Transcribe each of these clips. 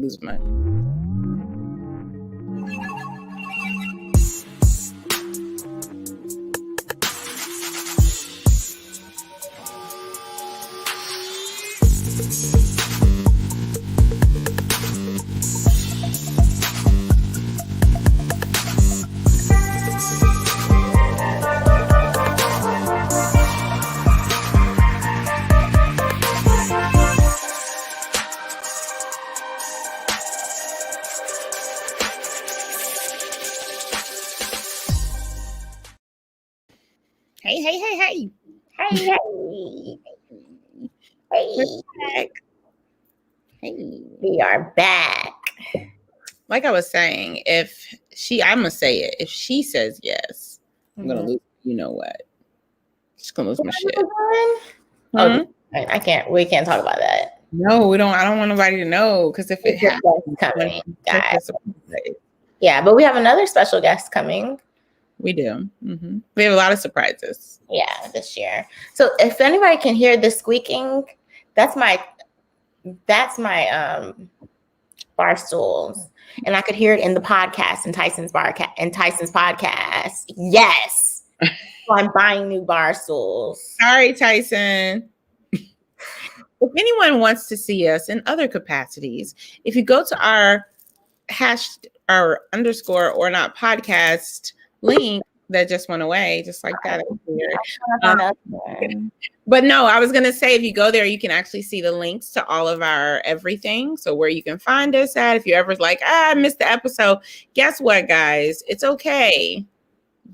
lose my. Hey. Hey. We are back. Like I was saying, I'm gonna say it. If she says yes, I'm gonna lose. You know what? Just gonna lose my shit. Oh, I can't. We can't talk about that. No, we don't. I don't want nobody to know because if it happens, coming, guys. Yeah, but we have another special guest coming. We do. Mm-hmm. We have a lot of surprises. Yeah, this year. So if anybody can hear the squeaking, that's my bar stools, and I could hear it in the podcast in Tyson's podcast. Yes, so I'm buying new bar stools. Sorry, Tyson. If anyone wants to see us in other capacities, if you go to our underscore or not podcast link that just went away, just like that. But no, I was going to say, if you go there, you can actually see the links to all of our everything. So where you can find us at, if you ever like, I missed the episode, guess what, guys? It's okay.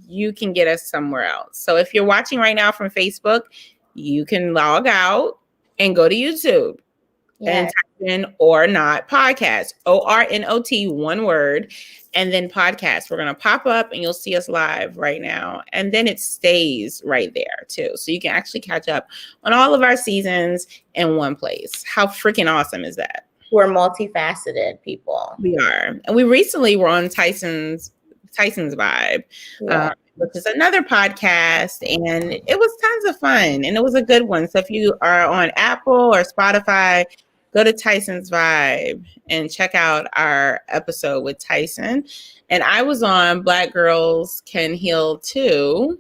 You can get us somewhere else. So if you're watching right now from Facebook, you can log out and go to YouTube and type in ORNOT podcast, ORNOT, one word, and then podcast. We're going to pop up and you'll see us live right now. And then it stays right there too. So you can actually catch up on all of our seasons in one place. How freaking awesome is that? We're multifaceted people. We are. And we recently were on Tyson's Vibe, which is another podcast, and it was tons of fun, and it was a good one. So if you are on Apple or Spotify, go to Tyson's Vibe and check out our episode with Tyson. And I was on Black Girls Can Heal Too,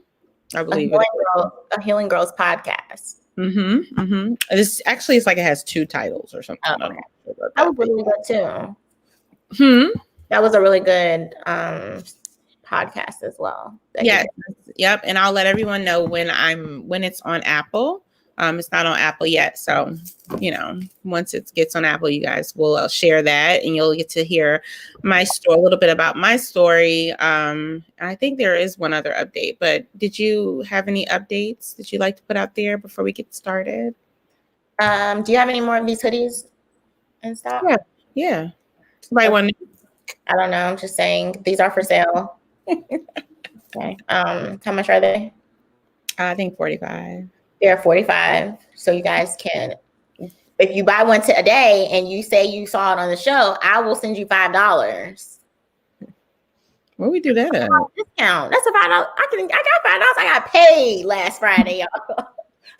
I believe. A Healing Girls podcast. This actually, it's like it has two titles or something. Oh, okay. That was really good too. That was a really good podcast as well. Yep. And I'll let everyone know when it's on Apple. It's not on Apple yet, so once it gets on Apple, you guys will share that, and you'll get to hear my story, a little bit about my story. I think there is one other update, but did you have any updates that you'd like to put out there before we get started? Do you have any more of these hoodies and stuff? Yeah. Somebody want? I don't know. I'm just saying these are for sale. Okay. How much are they? I think $45. They're $45. So you guys can, if you buy one today and you say you saw it on the show, I will send you $5. Where we do that at? Discount. That's $5. I got $5. I got paid last Friday, y'all.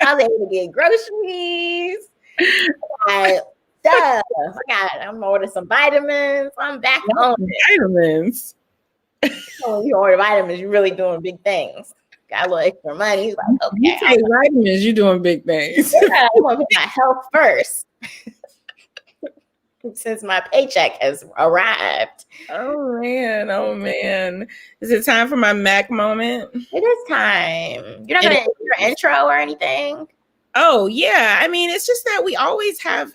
I was able to get groceries. I'm ordering some vitamins. I'm back on vitamins. When you order vitamins, you're really doing big things. Got a little extra money. He's like, okay. You take vitamins, you're doing big things. I want to put my health first. Since my paycheck has arrived. Oh man. Is it time for my Mac moment? It is time. You're not going to do your intro or anything? Oh, yeah. I mean, it's just that we always have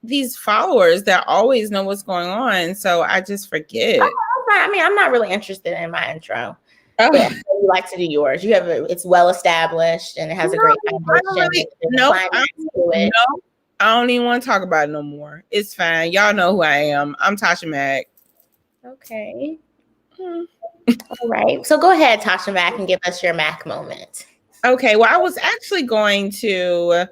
these followers that always know what's going on. So I just forget. I mean, I'm not really interested in my intro. Oh. But you like to do yours. It's well established and it has a great foundation. I don't even want to talk about it no more. It's fine. Y'all know who I am. I'm Tasha Mack. Okay. All right. So go ahead, Tasha Mack, and give us your Mac moment. Okay. Well, I was actually going to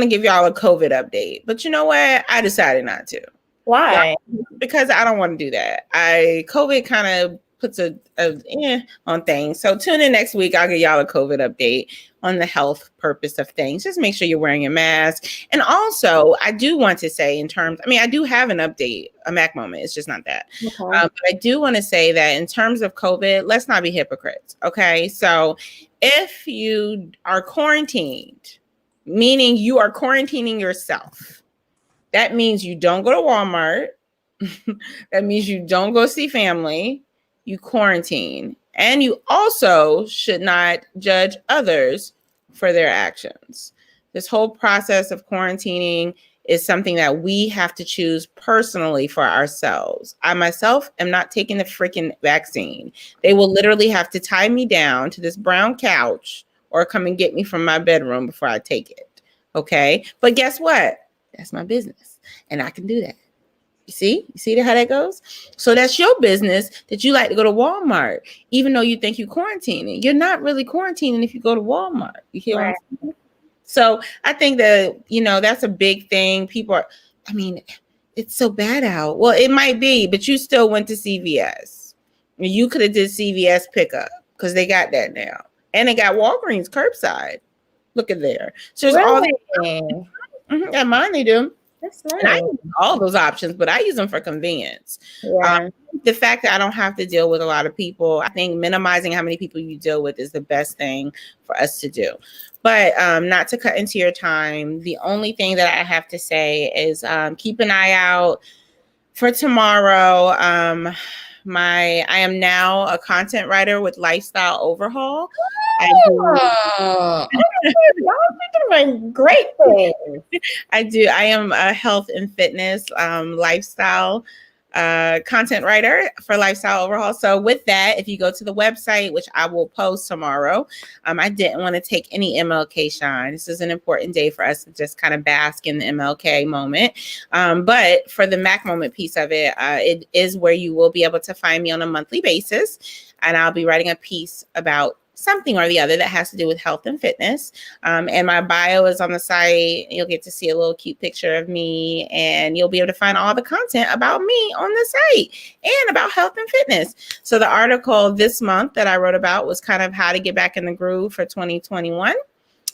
give y'all a COVID update, but you know what? I decided not to. Why? Because I don't want to do that. COVID kind of puts a on things. So tune in next week. I'll give y'all a COVID update on the health purpose of things. Just make sure you're wearing a mask. And also, I do want to say I do have an update, a Mac moment. It's just not that. Okay. But I do want to say that in terms of COVID, let's not be hypocrites. Okay. So if you are quarantined, meaning you are quarantining yourself, that means you don't go to Walmart. That means you don't go see family, you quarantine. And you also should not judge others for their actions. This whole process of quarantining is something that we have to choose personally for ourselves. I myself am not taking the freaking vaccine. They will literally have to tie me down to this brown couch or come and get me from my bedroom before I take it. Okay? But guess what? That's my business. And I can do that. You see how that goes? So that's your business that you like to go to Walmart, even though you think you're quarantining. You're not really quarantining if you go to Walmart. You hear what I'm saying? So I think that, that's a big thing. It's so bad out. Well, it might be, but you still went to CVS. You could have did CVS pickup because they got that now. And they got Walgreens curbside. Look at there. So there's all these. At mine they do. That's nice. And I use all those options, but I use them for convenience. Yeah. The fact that I don't have to deal with a lot of people, I think minimizing how many people you deal with is the best thing for us to do. But not to cut into your time, the only thing that I have to say is keep an eye out for tomorrow. I am now a content writer with Lifestyle Overhaul. Great things. I am a health and fitness lifestyle content writer for Lifestyle Overhaul. So with that, if you go to the website, which I will post tomorrow, I didn't want to take any MLK shine. This is an important day for us to just kind of bask in the MLK moment. But for the Mac moment piece of it, it is where you will be able to find me on a monthly basis. And I'll be writing a piece about something or the other that has to do with health and fitness. And my bio is on the site. You'll get to see a little cute picture of me, and you'll be able to find all the content about me on the site and about health and fitness. So the article this month that I wrote about was kind of how to get back in the groove for 2021.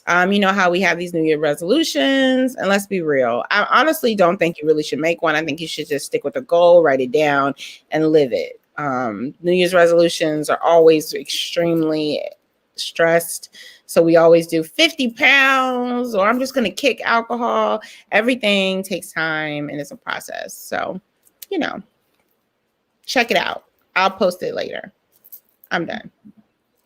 You know how we have these New Year resolutions, and let's be real. I honestly don't think you really should make one. I think you should just stick with a goal, write it down, and live it. New Year's resolutions are always extremely stressed. So we always do 50 pounds, or I'm just going to kick alcohol. Everything takes time and it's a process. So, check it out. I'll post it later. I'm done.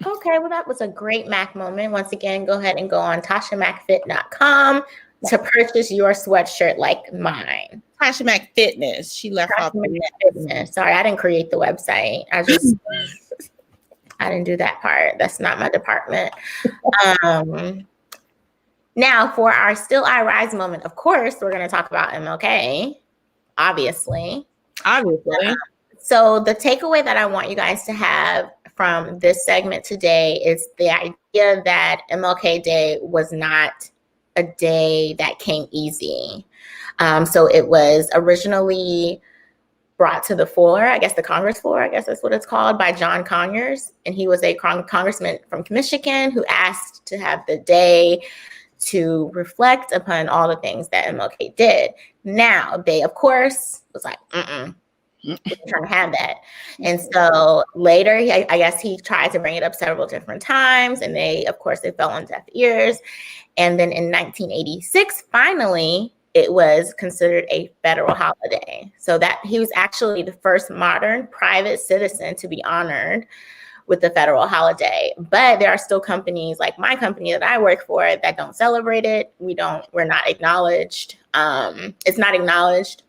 Okay, well, that was a great Mac moment. Once again, go ahead and go on TashaMacFit.com to purchase your sweatshirt like mine. Tasha Mac Fitness. She left off Fitness. Sorry, I didn't create the website. I didn't do that part. That's not my department. Now, for our Still I Rise moment, of course, we're going to talk about MLK, obviously. So the takeaway that I want you guys to have from this segment today is the idea that MLK Day was not a day that came easy. So it was originally brought to the floor, I guess the Congress floor, I guess that's what it's called, by John Conyers. And he was a congressman from Michigan who asked to have the day to reflect upon all the things that MLK did. Now, they, of course, was like, we're trying to have that. And so later, I guess he tried to bring it up several different times, and they fell on deaf ears. And then in 1986, finally, it was considered a federal holiday. So that he was actually the first modern private citizen to be honored with the federal holiday. But there are still companies like my company that I work for that don't celebrate it. We're not acknowledged. It's not acknowledged,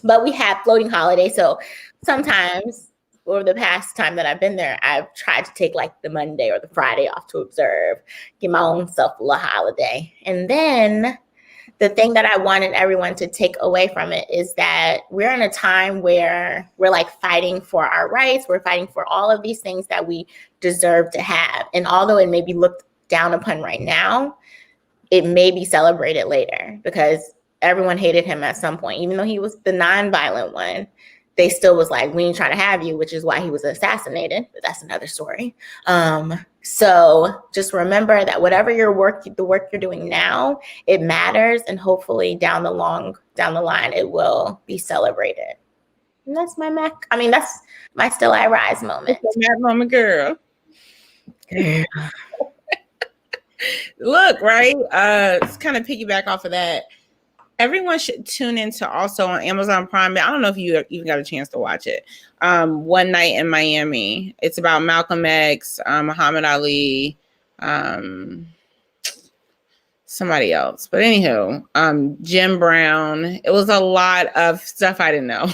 but we have floating holidays. So sometimes over the past time that I've been there, I've tried to take like the Monday or the Friday off to observe, give my own self a little holiday. And then the thing that I wanted everyone to take away from it is that we're in a time where we're like fighting for our rights. We're fighting for all of these things that we deserve to have. And although it may be looked down upon right now, it may be celebrated later because everyone hated him at some point, even though he was the nonviolent one. they still was like, we ain't trying to have you, which is why he was assassinated. But that's another story. So just remember that whatever the work you're doing now, it matters, and hopefully down the line, it will be celebrated. And that's my that's my Still I Rise moment. That moment, girl. Look, right? It's kind of piggyback off of that. Everyone should tune into also on Amazon Prime. I don't know if you even got a chance to watch it. One Night in Miami. It's about Malcolm X, Muhammad Ali, somebody else. But anywho, Jim Brown. It was a lot of stuff I didn't know.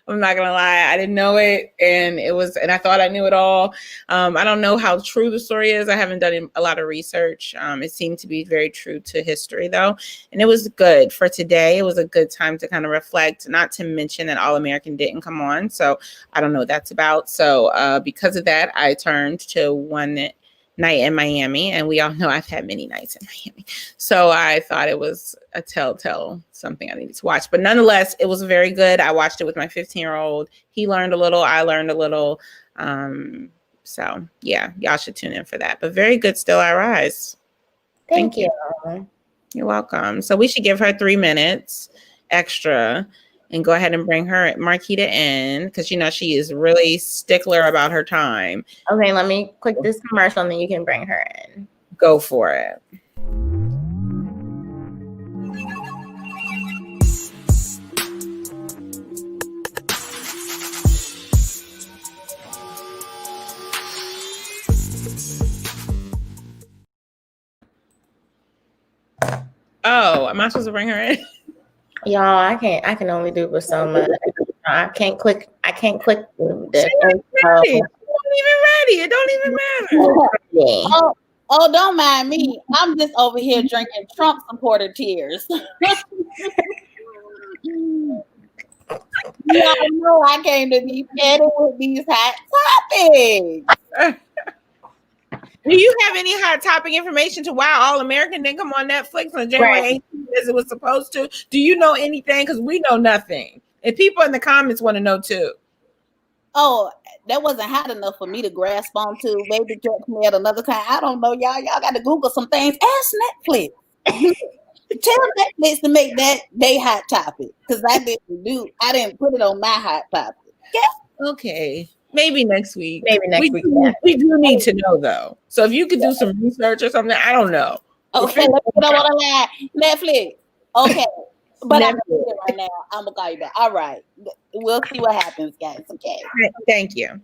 I'm not gonna lie, I didn't know it, and I thought I knew it all. I don't know how true the story is. I haven't done a lot of research. It seemed to be very true to history, though, and it was good for today. It was a good time to kind of reflect. Not to mention that All American didn't come on, so I don't know what that's about. So because of that, I turned to One Night in Miami, and we all know I've had many nights in Miami, so I thought it was a telltale something I needed to watch. But nonetheless, it was very good. I watched it with my 15-year-old. He learned a little, I learned a little. So yeah, y'all should tune in for that. But very good, Still I Rise. Thank you. You're welcome. So we should give her 3 minutes extra and go ahead and bring her Marquita in, because she is really stickler about her time. Okay, let me click this commercial and then you can bring her in. Go for it. Oh, am I supposed to bring her in? Y'all, I can only do with so much. I can't click the She ain't ready. She wasn't even ready. It don't even matter. Oh, don't mind me. I'm just over here drinking Trump supporter tears. Y'all know I came to be petty with these hot topics. Do you have any hot topic information to why All American didn't come on Netflix on January 18th as it was supposed to? Do you know anything? Because we know nothing. And people in the comments want to know too. Oh, that wasn't hot enough for me to grasp onto. Maybe catch me at another time. I don't know, y'all. Y'all got to Google some things. Ask Netflix. Tell Netflix to make that they hot topic, because I didn't put it on my hot topic. Yeah. Okay. Maybe next week. We do need to know, though. So if you could do some research or something, I don't know. Okay, let's get on the line. Netflix. Okay. But I'm it right now. I'm going to call you back. All right. We'll see what happens, guys. Okay. Thank you.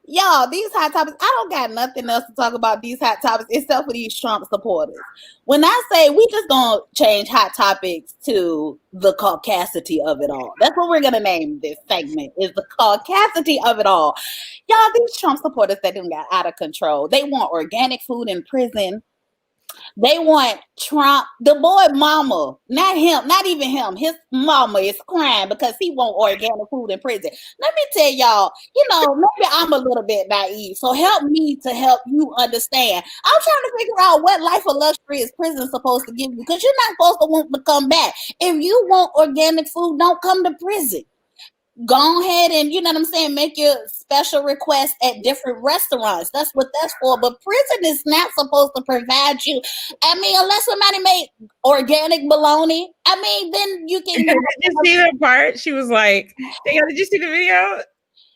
Y'all, these hot topics, I don't got nothing else to talk about these hot topics except for these Trump supporters. When I say we just gonna change hot topics to the caucasity of it all. That's what we're gonna name this segment, is the caucasity of it all. Y'all, these Trump supporters that done got out of control. They want organic food in prison. They want Trump, the boy mama, not him, not even him. His mama is crying because he want organic food in prison. Let me tell y'all, maybe I'm a little bit naive. So help me to help you understand. I'm trying to figure out what life of luxury is prison supposed to give you, because you're not supposed to want to come back. If you want organic food, don't come to prison. Go ahead and, make your special requests at different restaurants. That's what that's for. But prison is not supposed to provide you. Unless somebody made organic bologna, then you can. Did you see that part? She was like, did you see the video?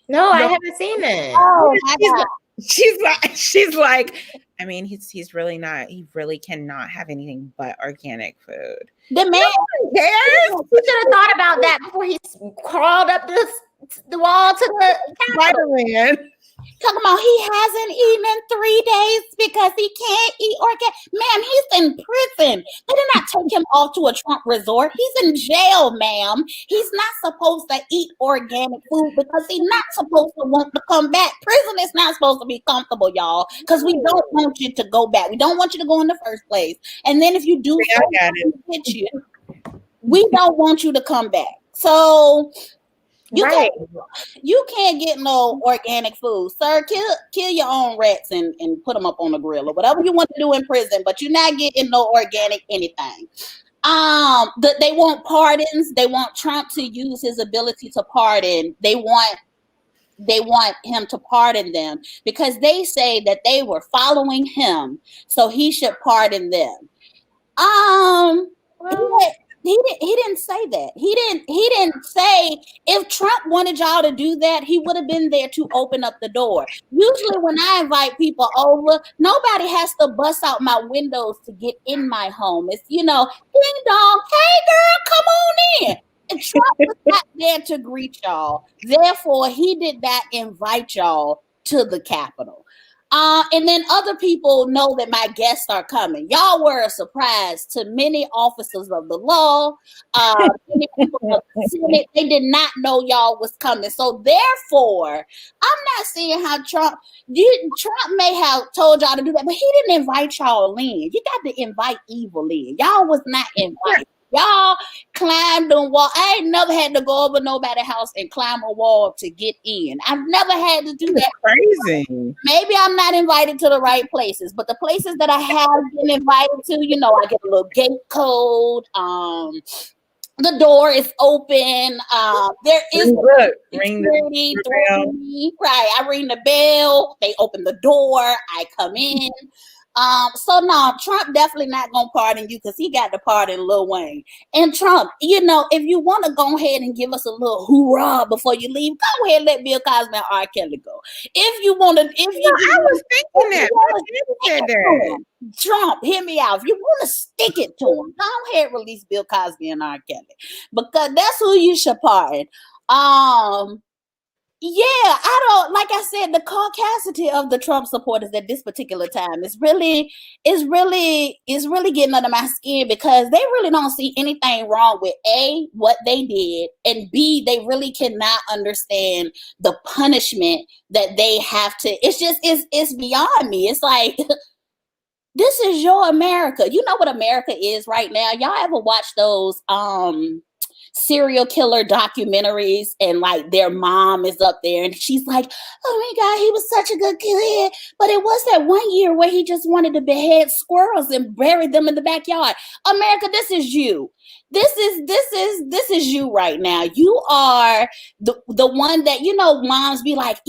No, I haven't seen it. Oh, my God. She's like, he's really not, he really cannot have anything but organic food. The man cares. He should have thought about that before he crawled up the wall to the Spider-Man. Talking about he hasn't eaten in 3 days because he can't eat organic. Ma'am, he's in prison. They did not take him off to a Trump resort. He's in jail, ma'am. He's not supposed to eat organic food because he's not supposed to want to come back. Prison is not supposed to be comfortable, y'all, because we don't want you to go back. We don't want you to go in the first place. And then if you do, we don't want you to come back. So you can't get no organic food, sir. Kill your own rats and put them up on the grill or whatever you want to do in prison, but you're not getting no organic anything. They want pardons. They want Trump to use his ability to pardon. They want him to pardon them because they say that they were following him, so he should pardon them. He didn't say that. He didn't say if Trump wanted y'all to do that, he would have been there to open up the door. Usually when I invite people over, nobody has to bust out my windows to get in my home. It's, ding dong, hey girl, come on in. And Trump was not there to greet y'all. Therefore, he did not invite y'all to the Capitol. And then other people know that my guests are coming. Y'all were a surprise to many officers of the law. Many people of the Senate, they did not know y'all was coming. So therefore, I'm not seeing how Trump may have told y'all to do that, but he didn't invite y'all in. You got to invite evil in. Y'all was not invited. Y'all climbed on wall. I ain't never had to go over nobody's house and climb a wall to get in. I've never had to do that. That's crazy. Maybe I'm not invited to the right places, but the places that I have been invited to, I get a little gate code. The door is open. There is security through me. Right. I ring the bell. They open the door. I come in. So no, Trump definitely not gonna pardon you because he got to pardon Lil Wayne. And Trump, if you want to go ahead and give us a little hoorah before you leave, go ahead and let Bill Cosby and R. Kelly go. If you want to, I was thinking that. Trump, hear me out. If you want to stick it to him, go ahead release Bill Cosby and R. Kelly because that's who you should pardon. Yeah, like I said, the caucasity of the Trump supporters at this particular time is really getting under my skin because they really don't see anything wrong with A, what they did, and B, they really cannot understand the punishment that they have to. It's beyond me. It's like, this is your America. You know what America is right now? Y'all ever watch those serial killer documentaries and like their mom is up there and she's like, oh my God, he was such a good kid, but it was that one year where he just wanted to behead squirrels and bury them in the backyard. America, this is you. This is you right now. You are the one that, moms be like,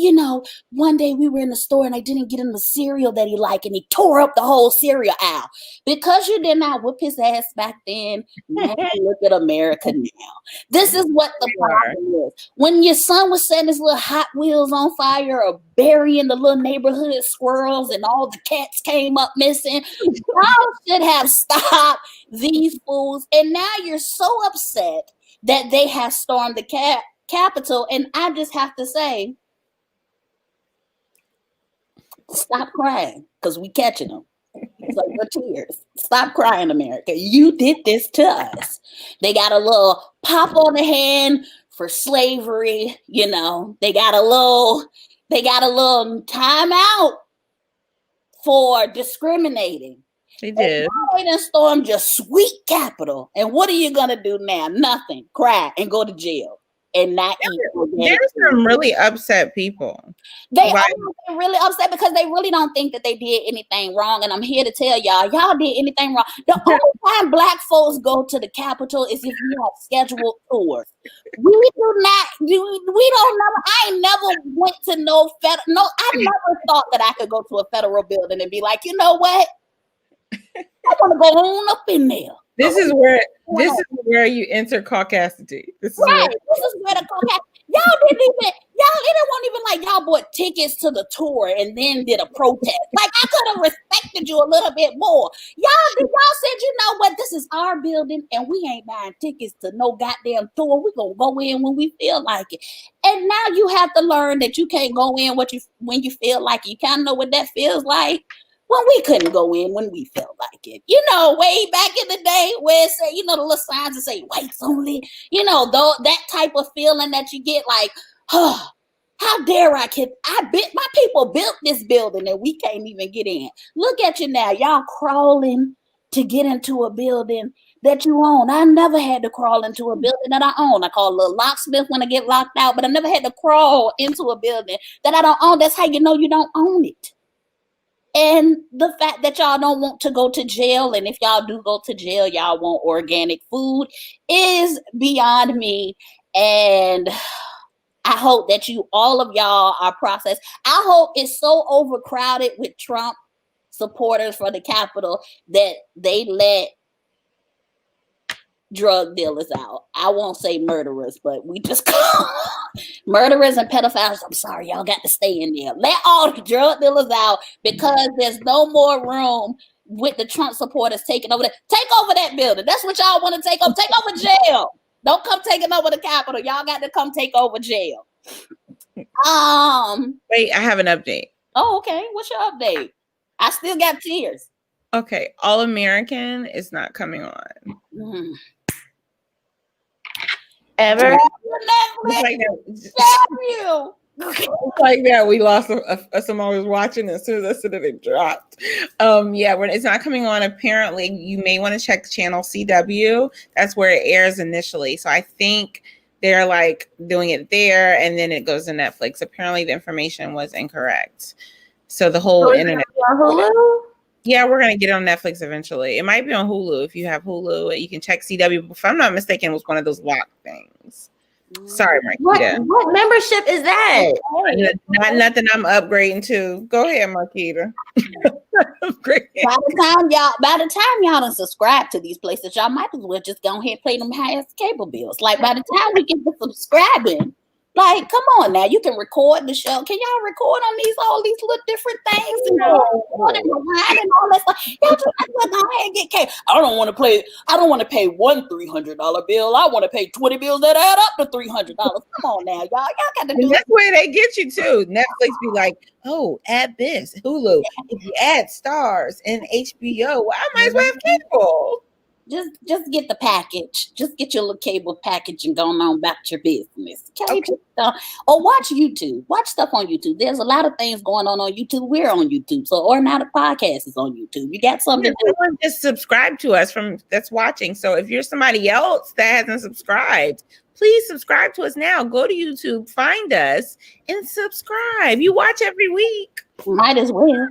one day we were in the store and I didn't get him the cereal that he liked and he tore up the whole cereal aisle. Because you did not whip his ass back then, now look at America now. This is what the problem is. When your son was setting his little Hot Wheels on fire or burying the little neighborhood squirrels and all the cats came up missing, y'all should have stopped these fools. And now you're so upset that they have stormed the Capitol. And I just have to say, stop crying because we catching them. It's like your tears. Stop crying, America. You did this to us. They got a little pop on the hand for slavery. They got a little time out for discriminating. They did. They done stormed your sweet Capitol. And what are you gonna do now? Nothing. Cry and go to jail. And not eat. There's some really upset people. They are really upset because they really don't think that they did anything wrong. And I'm here to tell y'all did anything wrong. The only time Black folks go to the Capitol is if you have scheduled tours. We don't know. I ain't never went to I never thought that I could go to a federal building and be like, you know what? I want to go on up in there. This is where you enter caucasity. This is where the caucasity. It wasn't even like y'all bought tickets to the tour and then did a protest. Like, I could have respected you a little bit more. Y'all said, you know what, this is our building and we ain't buying tickets to no goddamn tour. We're gonna go in when we feel like it. And now you have to learn that you can't go in when you feel like it. You kind of know what that feels like. When we couldn't go in when we felt like it. Way back in the day where it said, the little signs that say whites only, that type of feeling that you get like, oh, how dare my people built this building and we can't even get in. Look at you now, y'all crawling to get into a building that you own. I never had to crawl into a building that I own. I call a little locksmith when I get locked out, but I never had to crawl into a building that I don't own. That's how you know you don't own it. And the fact that y'all don't want to go to jail, and if y'all do go to jail, y'all want organic food, is beyond me. And I hope that all of y'all are processed. I hope it's so overcrowded with Trump supporters for the Capitol that they let drug dealers out. I won't say murderers, but we just murderers and pedophiles. I'm sorry, y'all got to stay in there. Let all the drug dealers out, because there's no more room with the Trump supporters taking over that. Take over that building. That's what y'all want to take over. Take over jail. Don't come taking over the Capitol. Y'all got to come take over jail. Wait, I have an update. Oh, okay. What's your update? I still got tears. Okay, All American is not coming on. Ever? Like that, we lost someone was watching as soon as I said it dropped. It's not coming on. Apparently, you may want to check channel CW. That's where it airs initially. So I think they're like doing it there, and then it goes to Netflix. Apparently, the information was incorrect. So the whole internet. On Hulu? Yeah, we're gonna get it on Netflix eventually. It might be on Hulu. If you have Hulu, you can check CW. If I'm not mistaken, it was one of those locked things. Sorry, Marquita. What membership is that? Not nothing I'm upgrading to. Go ahead, Marquita. By the time y'all done subscribe to these places, y'all might as well just go ahead and pay them highest cable bills. Like, by the time we get to subscribing, like, come on now, you can record the show. Can y'all record on all these little different things and record and rewind and all that stuff? Y'all just go ahead and get cable. I don't want to pay one $300 bill. I want to pay 20 bills that add up to $300. Come on now, y'all got to do it. That's where they get you too. Netflix be like, oh, add this. Hulu. If you add Stars and HBO, I might as well have cable. Just get the package. Just get your little cable package and go on about your business. Okay? Or watch YouTube. Watch stuff on YouTube. There's a lot of things going on YouTube. We're on YouTube. So ORNOT podcast is on YouTube. You got something to do. Someone just subscribe to us that's watching. So if you're somebody else that hasn't subscribed, please subscribe to us now. Go to YouTube, find us, and subscribe. You watch every week. Might as well.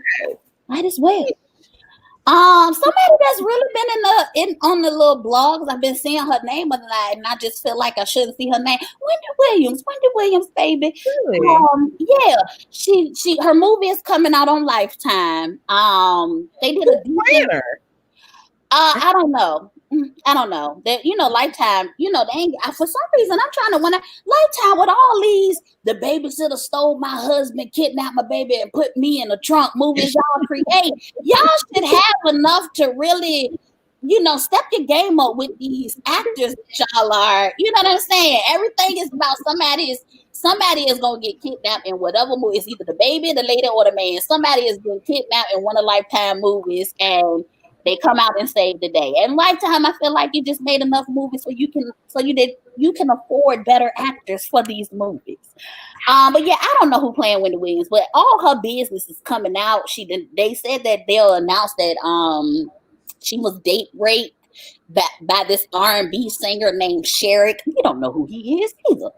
Somebody that's really been on the little blogs. I've been seeing her name a lot, and I just feel like I shouldn't see her name. Wendy Williams, baby. Really? Yeah, she her movie is coming out on Lifetime. They did a planner. I don't know. That Lifetime. They ain't, for some reason I'm trying to Lifetime with all these. The babysitter stole my husband, kidnapped my baby, and put me in the trunk. Movies y'all create. Y'all should have enough to really, step your game up with these actors that y'all are. You know what I'm saying? Everything is about somebody is gonna get kidnapped in whatever movie. It's either the baby, the lady, or the man. Somebody is getting kidnapped in one of Lifetime movies, and they come out and save the day. And Lifetime, I feel like you just made enough movies so you can afford better actors for these movies. But yeah, I don't know who playing Wendy Williams, but all her business is coming out. They said that they'll announce that she was date raped by this R&B singer named Sherrick. You don't know who he is either.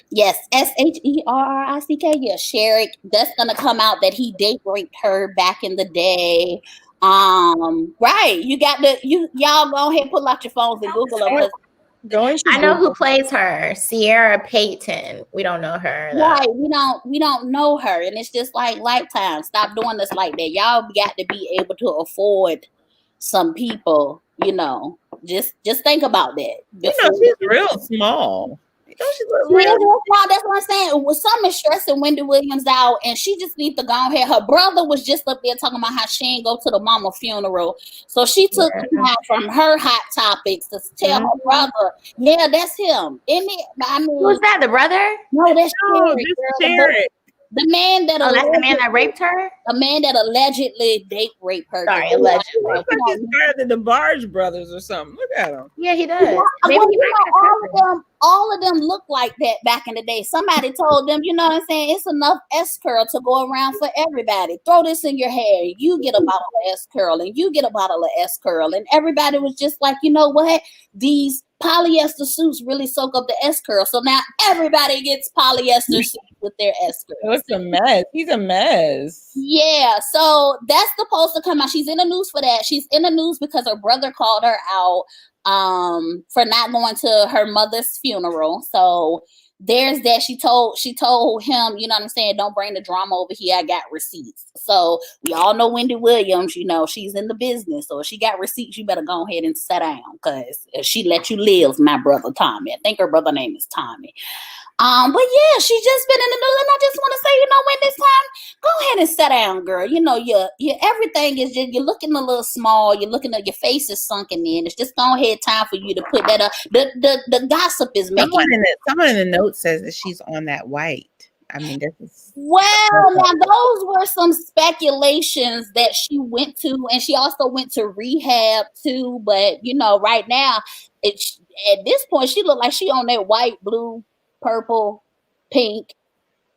Yes, Sherrick. Yeah, Sherrick. That's gonna come out that he date raped her back in the day. Right. Y'all go ahead and pull out your phones and Google them. I know who plays her, Sierra Payton. We don't know her. Though. Right. We don't know her. And it's just like Lifetime. Stop doing this like that. Y'all got to be able to afford some people, just think about that. She's real small. That's what I'm saying. Something is stressing Wendy Williams out, and she just needs to go ahead. Her brother was just up there talking about how she ain't go to the mama funeral, so she took time from her hot topics to tell her brother, "Yeah, that's him." Who's that? The brother? No, that's Sherrick. The man that that's the man that raped her. The man that allegedly date raped her. Sorry, allegedly. He's better than the Barge brothers or something. Look at him. Yeah, he does. All of them look like that back in the day. Somebody told them, you know what I'm saying? It's enough S-curl to go around for everybody. Throw this in your hair. You get a bottle of S-curl, and you get a bottle of S-curl, and everybody was just like, you know what? These polyester suits really soak up the S-curl, so now everybody gets polyester suits with their S-curl. It's a mess. He's a mess. Yeah, so that's supposed to come out. She's in the news for that. She's in the news because her brother called her out for not going to her mother's funeral. So there's that. She told him, you know what I'm saying, don't bring the drama over here. I got receipts. So we all know Wendy Williams, you know, she's in the business. So if she got receipts, you better go ahead and sit down, because she let you live, my brother Tommy. I think her brother name is Tommy. But yeah, she's just been in the news, and I just want to say, you know, when this time, go ahead and sit down, girl. You know, your everything is just, you're looking a little small. You're looking at your face is sunken in. It's just go ahead, time for you to put that up. The gossip is making. Someone in the note says that she's on that white. I mean, this is well. Now those were some speculations that she went to, and she also went to rehab too. But you know, right now, it's at this point, she looked like she on that white, blue, purple, pink,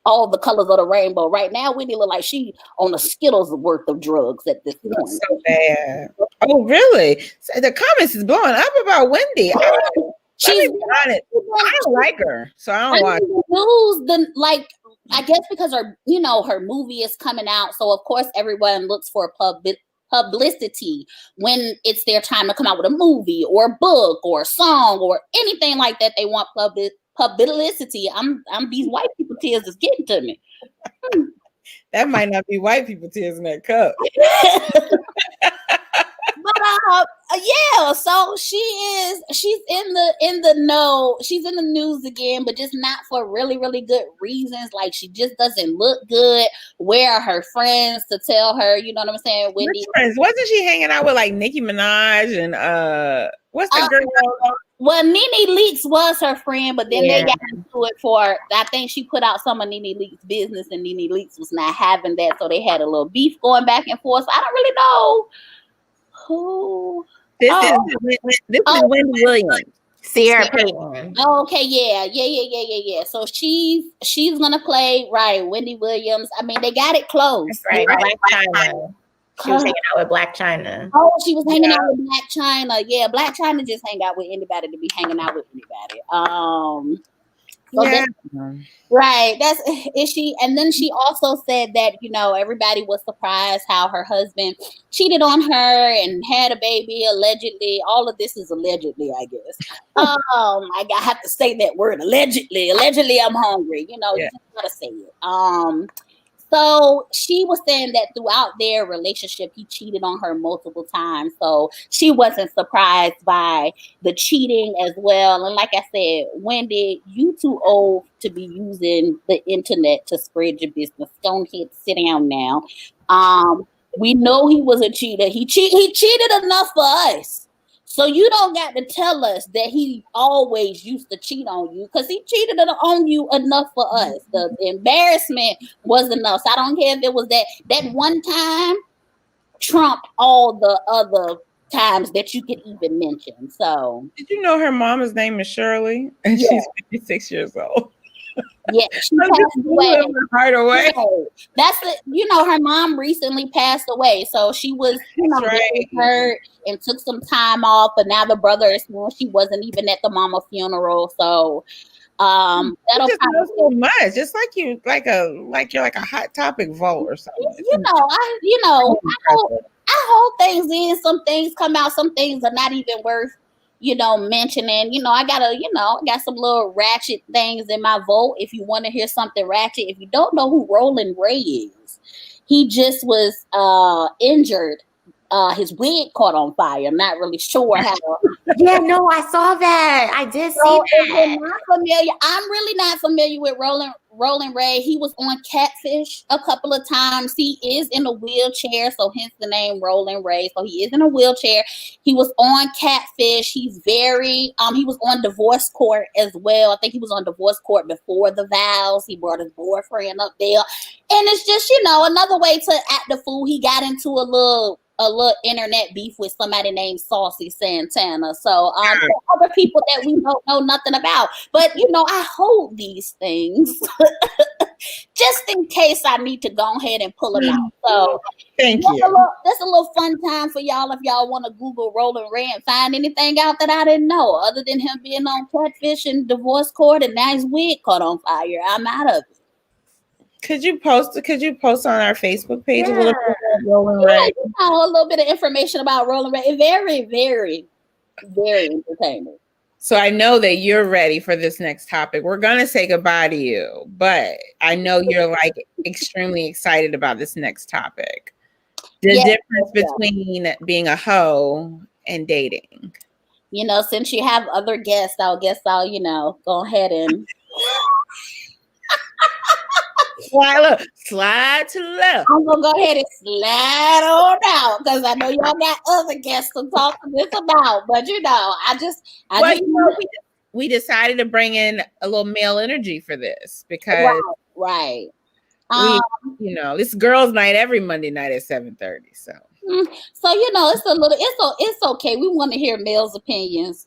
all the colors of the rainbow. Right now, Wendy look like she on a Skittles worth of drugs at this point. So bad. Oh, really? So the comments is blowing up about Wendy. She's honest. I don't like her, so I don't watch the news. I guess because her movie is coming out, so of course everyone looks for publicity when it's their time to come out with a movie or a book or a song or anything like that. They want publicity. These white people tears is getting to me. That might not be white people tears in that cup. But yeah, so she's in the know. She's in the news again, but just not for really, really good reasons. Like, she just doesn't look good. Where are her friends to tell her, you know what I'm saying? Wendy. Which friends? Wasn't she hanging out with like Nicki Minaj and what's the girl? Well, Nene Leakes was her friend, but then they got into it for, I think she put out some of Nene Leakes' business, and Nene Leakes was not having that, so they had a little beef going back and forth. So I don't really know who. This is Wendy Williams. Sierra Payton. Okay, yeah. So she's gonna play Wendy Williams. I mean, they got it close. That's right. Black China. She was hanging out with Black China. Oh, she was hanging out with Black China. Yeah, Black China just hang out with anybody to be hanging out with anybody. Right. Is she? And then she also said that, you know, everybody was surprised how her husband cheated on her and had a baby allegedly. All of this is allegedly, I guess. I have to say that word, allegedly. Allegedly, I'm hungry. You know, you just gotta say it. So she was saying that throughout their relationship, he cheated on her multiple times. So she wasn't surprised by the cheating as well. And like I said, Wendy, you too old to be using the internet to spread your business. Don't hit, sit down now. We know he was a cheater. He cheated enough for us. So you don't got to tell us that he always used to cheat on you, because he cheated on you enough for us. The embarrassment was enough. So I don't care if it was that one time trumped all the other times that you could even mention. So did you know her mama's name is Shirley, and she's 56 years old? Yeah, she passed away. Right away. That's it. You know, her mom recently passed away, so she was, hurt and took some time off. But now the brother is saying she wasn't even at the mama funeral, so that'll probably so much. Just like you're like a hot topic vote or something. I hold things in. Some things come out. Some things are not even worth mentioning. I got some little ratchet things in my vote. If you want to hear something ratchet, if you don't know who Roland Ray is, he just was injured. His wig caught on fire. I'm not really sure how. Yeah, no, I saw that. I did see that. If you're not familiar, I'm really not familiar with Roland Ray. He was on Catfish a couple of times. He is in a wheelchair, so hence the name Roland Ray. So he is in a wheelchair. He was on Catfish. He's he was on Divorce Court as well. I think he was on Divorce Court before the vows. He brought his boyfriend up there. And it's just, another way to act the fool. He got into a little internet beef with somebody named Saucy Santana. So other people that we don't know nothing about. But I hold these things just in case I need to go ahead and pull them out. So thank you. That's a little fun time for y'all if y'all want to Google Roland Ray and find anything out that I didn't know, other than him being on Catfish and Divorce Court and now his wig caught on fire. I'm out of it. Could you post on our Facebook page a little bit about Rolling Red? A little bit of information about Rolling Red. It's very, very, very entertaining. So I know that you're ready for this next topic. We're gonna say goodbye to you, but I know you're like extremely excited about this next topic. The difference between being a hoe and dating. Since you have other guests, I'll go ahead and slide to the left. I'm gonna go ahead and slide on out because I know y'all got other guests to talk to this about. But we decided to bring in a little male energy for this because right. This girls' night every Monday night at 7:30. So it's okay. We want to hear males' opinions.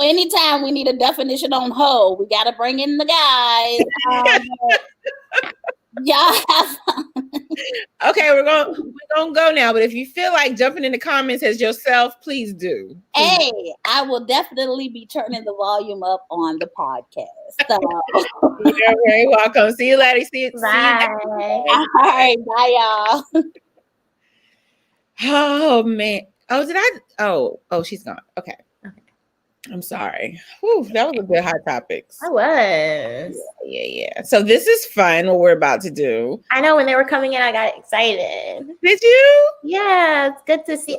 Anytime we need a definition on hoe, we got to bring in the guys. Okay, we're gonna go now. But if you feel like jumping in the comments as yourself, please do. Hey, I will definitely be turning the volume up on the podcast. So. You're very welcome. See you later. See you. Bye. All right, bye, y'all. Oh man. Oh, did I? Oh, she's gone. Okay. I'm sorry. Whew, that was a good hot topics. I was. Yeah. So this is fun. What we're about to do. I know when they were coming in, I got excited. Did you? Yeah, it's good to see.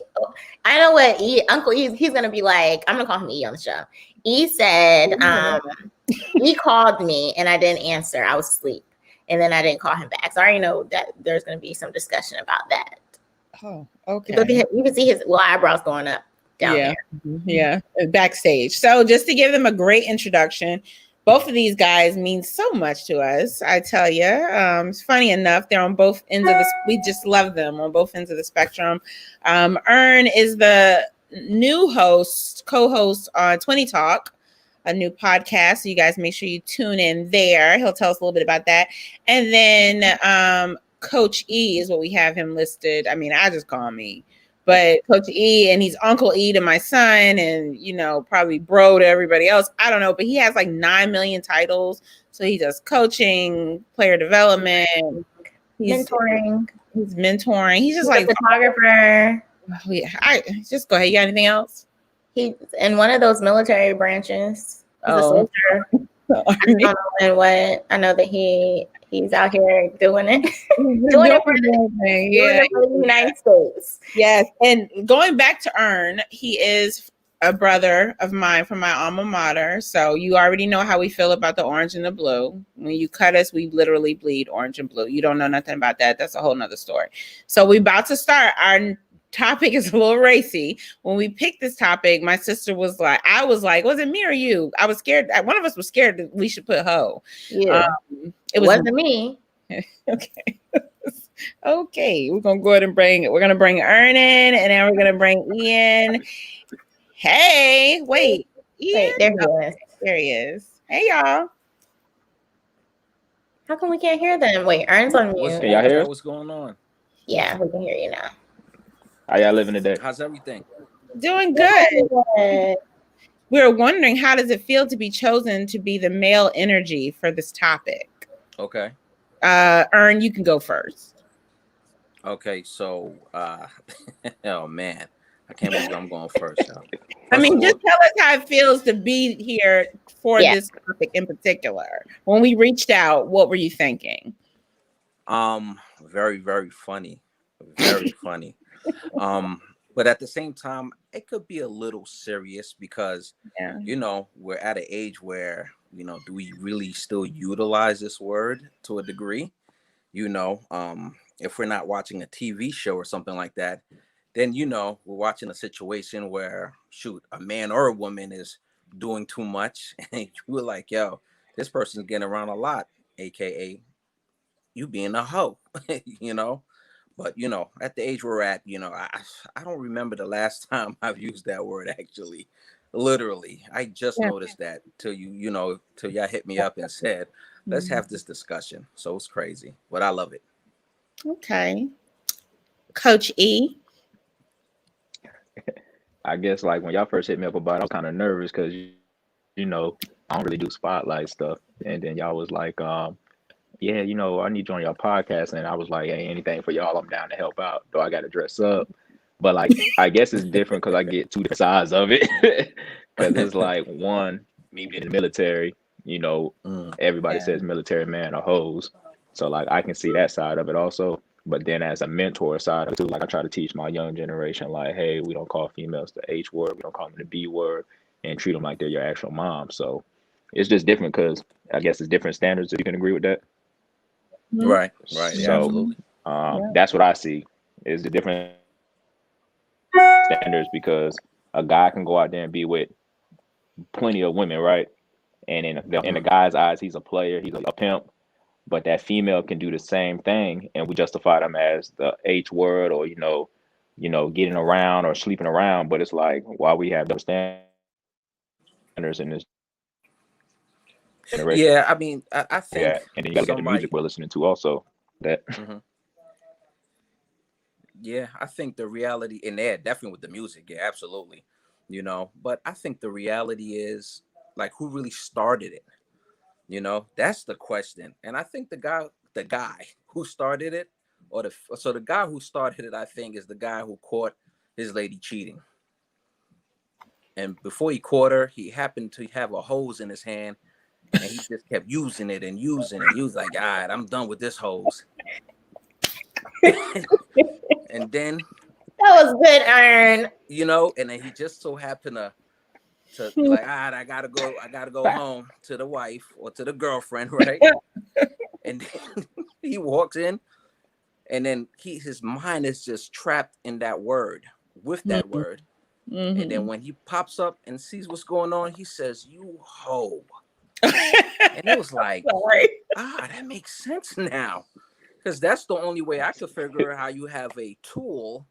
I know what Uncle E. He's gonna be like. I'm gonna call him E on the show. E said, he called me and I didn't answer. I was asleep, and then I didn't call him back. So I already know that there's gonna be some discussion about that. Oh, okay. You can see his eyebrows going up. Down there. Backstage. So just to give them a great introduction, both of these guys mean so much to us. I tell you, it's funny enough. They're on both ends of we just love them on both ends of the spectrum. Ern is the new co-host on 20 Talk, a new podcast. So you guys make sure you tune in there. He'll tell us a little bit about that. And then Coach E is what we have him listed. I mean, I just call him E. But Coach E, and he's Uncle E to my son, and probably bro to everybody else. I don't know, but he has like 9 million titles. So he does coaching, player development, mentoring. He's mentoring. He's just like a photographer. Oh, yeah. Just go ahead. You got anything else? He's in one of those military branches. He's a soldier. I don't know what. I know that he's out here doing it. doing it for the United States. Yes. And going back to Ern, he is a brother of mine from my alma mater. So you already know how we feel about the orange and the blue. When you cut us, we literally bleed orange and blue. You don't know nothing about that. That's a whole nother story. So we're about to start. Our topic is a little racy. When we picked this topic, my sister was like, was it me or you? I was scared. One of us was scared that we should put hoe. Yeah. It wasn't me. Okay. Okay. We're going to go ahead and bring Ern in, and then we're going to bring Ian. Hey, wait. Ian? There he is. Hey, y'all. How come we can't hear them? Wait, Ern's on mute. Can y'all hear what's going on? Yeah, we can hear you now. How y'all living today? How's everything? Doing good. We were wondering, how does it feel to be chosen to be the male energy for this topic? Okay. Ern, you can go first. Okay, so oh man, I can't believe I'm going first. Just tell us how it feels to be here for this topic in particular. When we reached out, what were you thinking? Very, very funny. Very funny. But at the same time, it could be a little serious because, we're at an age where, do we really still utilize this word to a degree? If we're not watching a TV show or something like that, then, we're watching a situation where, a man or a woman is doing too much. And we're like, yo, this person's getting around a lot, AKA you being a hoe, But, at the age we're at, I don't remember the last time I've used that word, actually. Literally. I just noticed that till y'all hit me up and said, let's have this discussion. So it's crazy, but I love it. Okay. Coach E. I guess like when y'all first hit me up about it, I was kind of nervous because you know I don't really do spotlight stuff, and then y'all was like, yeah, you know, I need you on your podcast, and I was like, hey, anything for y'all, I'm down to help out. Though I got to dress up, but like I guess it's different because I get two different sides of it. Because it's like one, me being in the military, you know, everybody says military man or hoes, so like I can see that side of it also. But then as a mentor side of it too, like I try to teach my young generation, like, hey, we don't call females the H word, we don't call them the B word, and treat them like they're your actual mom. So it's just different because I guess it's different standards. If you can agree with that. Right. Yeah, So absolutely. that's what I see is the different standards because a guy can go out there and be with plenty of women, right? And in the guy's eyes, he's a player, he's a pimp. But that female can do the same thing, and we justify them as the H word or getting around or sleeping around. But it's like why we have those standards in this generation. Yeah, I mean, I think and then you got to get the music we're listening to also. That. Yeah, I think the reality in there, definitely with the music, yeah, absolutely. You know, but I think the reality is like who really started it. You know, that's the question. And I think the guy who started it, so the guy who started it, I think, is the guy who caught his lady cheating. And before he caught her, he happened to have a hose in his hand, and he just kept using it and using it. He was like, all right, I'm done with this hose. And then that was good, Ern. You know, and then he just so happened to be like, all right, I gotta go home to the wife or to the girlfriend, right? And then he walks in, and then his mind is just trapped in that word, with that word. And then when he pops up and sees what's going on, he says, "You hoe." And it was like, that makes sense now. Because that's the only way I could figure out how you have a tool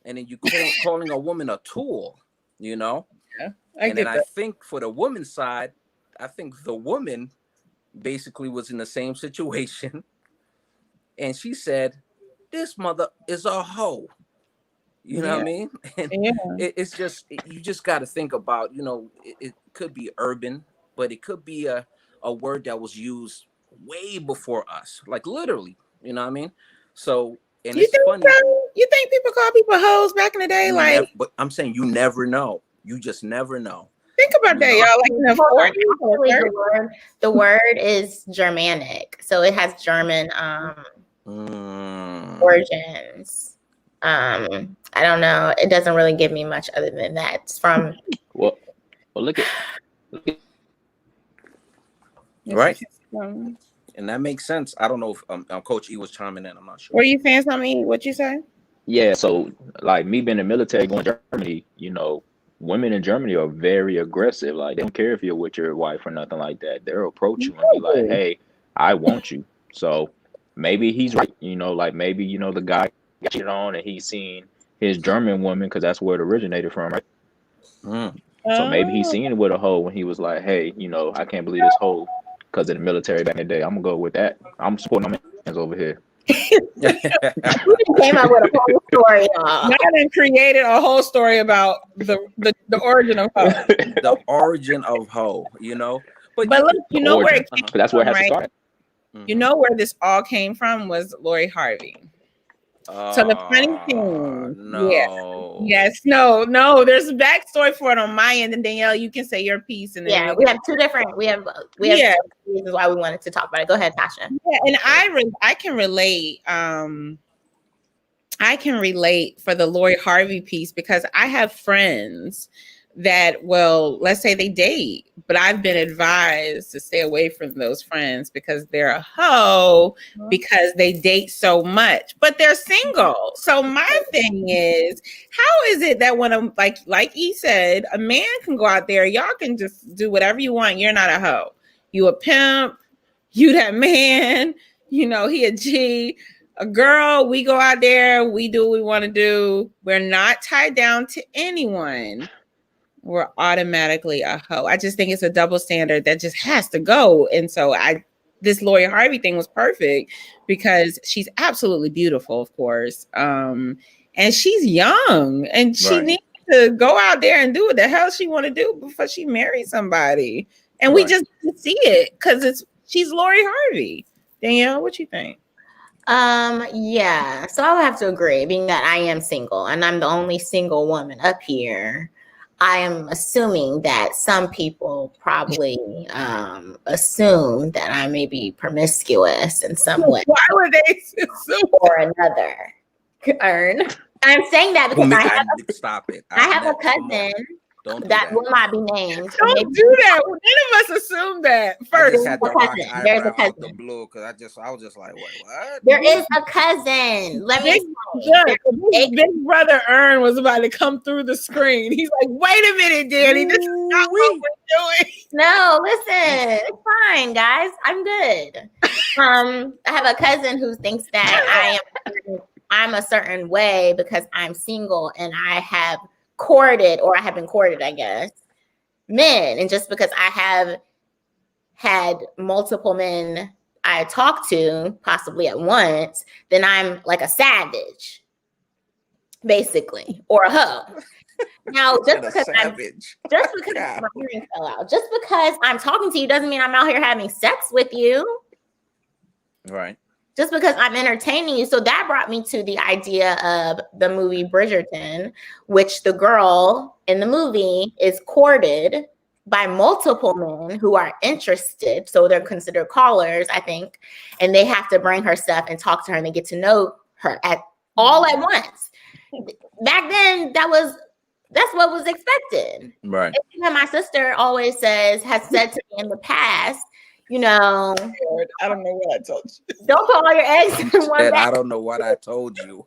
and then you calling a woman a tool, you know? Yeah, I think for the woman's side, I think the woman basically was in the same situation. And she said, this mother is a hoe. You know what I mean? And it's just, you just got to think about, you know, it could be urban, but it could be a word that was used way before us, like literally. You know what I mean? So, and it's funny. You think people call people hoes back in the day? But I'm saying you never know. You just never know. Think about that, y'all. Like in the 40s, the word is Germanic, so it has German origins. I don't know. It doesn't really give me much other than that. It's from. Well, look at. Right. And that makes sense. I don't know if Coach E was chiming in. I'm not sure. Were you saying something? What you say? Yeah. So, like me being in the military, going to Germany, you know, women in Germany are very aggressive. Like they don't care if you're with your wife or nothing like that. They'll approach you and be like, "Hey, I want you." So maybe he's right. You know, like maybe the guy got cheated on and he's seen his German woman because that's where it originated from, right? So maybe he's seen it with a hoe when he was like, "Hey, you know, I can't believe this hoe." Because in the military back in the day, I'm gonna go with that. I'm supporting my man's over here. We came up with a whole story. Y'all created a whole story about the origin of hoe. The origin of hoe, you know. But look, you know where it came that's where it has to start. You know where this all came from was Lori Harvey. So the funny thing, no, there's a backstory for it on my end, and Danielle, you can say your piece. And then we have two different. We have reasons why we wanted to talk about it. Go ahead, Tasha. Yeah, and I can relate. I can relate for the Lori Harvey piece because I have friends that, well, let's say they date, but I've been advised to stay away from those friends because they're a hoe because they date so much, but they're single. So my thing is, how is it that when like E said, a man can go out there, y'all can just do whatever you want. You're not a hoe. You a pimp, you that man, you know, he a G. A girl, we go out there, we do what we want to do. We're not tied down to anyone. We're automatically a hoe. I just think it's a double standard that just has to go. And so this Lori Harvey thing was perfect because she's absolutely beautiful, of course. And she's young and she needs to go out there and do what the hell she want to do before she marries somebody. And we just didn't see it because she's Lori Harvey. Danielle, what you think? Yeah. So I would have to agree, being that I am single and I'm the only single woman up here. I am assuming that some people probably assume that I may be promiscuous in some way. Why would they assume or another? I'm saying that because I have a cousin that will not be named. Don't do that. None of us assume that first. There's a cousin. The blue because I was just like, what? There is a cousin. Let me Big brother Ern was about to come through the screen. He's like, wait a minute, Danny. This is not what we're doing. No, listen. It's fine, guys. I'm good. I have a cousin who thinks that I'm a certain way because I'm single and I have courted, or I have been courted, I guess, men. And just because I have had multiple men I talk to, possibly at once, then I'm like a savage, basically, or a hoe. Now, just because I'm talking to you doesn't mean I'm out here having sex with you. Right. Just because I'm entertaining you. So that brought me to the idea of the movie Bridgerton, which the girl in the movie is courted by multiple men who are interested. So they're considered callers, I think. And they have to bring her stuff and talk to her and they get to know her all at once. Back then, that's what was expected. Right. And my sister always has said to me in the past, you know, I don't know what I told you. Don't put all your eggs in one basket. I don't know what I told you.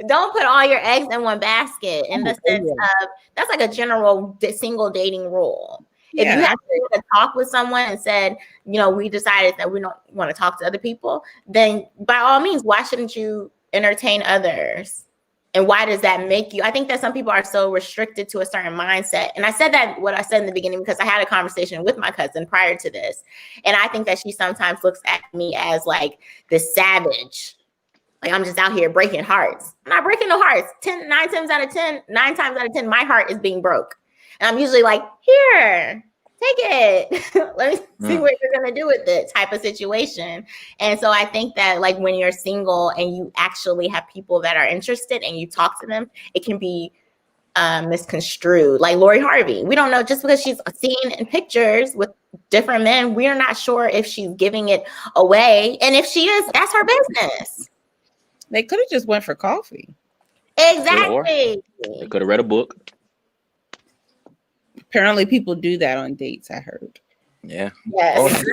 Don't put all your eggs in one basket in the sense of that's like a general single dating rule. If you have to talk with someone and said, you know, we decided that we don't want to talk to other people, then by all means, why shouldn't you entertain others? And why does that make you? I think that some people are so restricted to a certain mindset. And I said that what I said in the beginning because I had a conversation with my cousin prior to this. And I think that she sometimes looks at me as like this savage. Like I'm just out here breaking hearts. I'm not breaking no hearts. 9 times out of 10, my heart is being broke. And I'm usually like, here, take it. Let me see what you're going to do with it type of situation. And so I think that like when you're single and you actually have people that are interested and you talk to them, it can be misconstrued. Like Lori Harvey, we don't know, just because she's seen in pictures with different men, we're not sure if she's giving it away. And if she is, that's her business. They could have just went for coffee. Exactly. They could have read a book. Apparently people do that on dates, I heard. Yeah. Yes.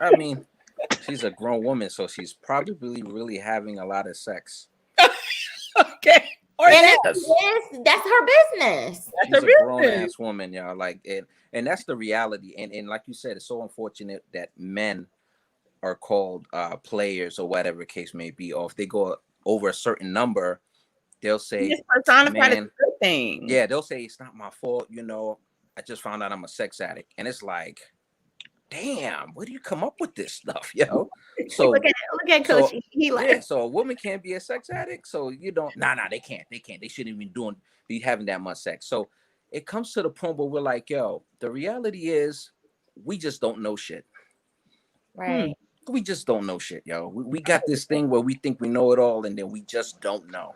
I mean, she's a grown woman, so she's probably really having a lot of sex. Okay. That's her business. She's a grown-ass woman, y'all. Like it, and that's the reality. And like you said, it's so unfortunate that men are called players or whatever the case may be. Or if they go over a certain number, they'll say, "Man, thing." Yeah, they'll say it's not my fault. You know, I just found out I'm a sex addict, and it's like, damn, where do you come up with this stuff, yo? So look at Coach. So a woman can't be a sex addict. So you don't. Nah, they can't. They shouldn't even be having that much sex. So it comes to the point where we're like, yo, the reality is we just don't know shit. Right. We just don't know shit, yo. We got this thing where we think we know it all, and then we just don't know.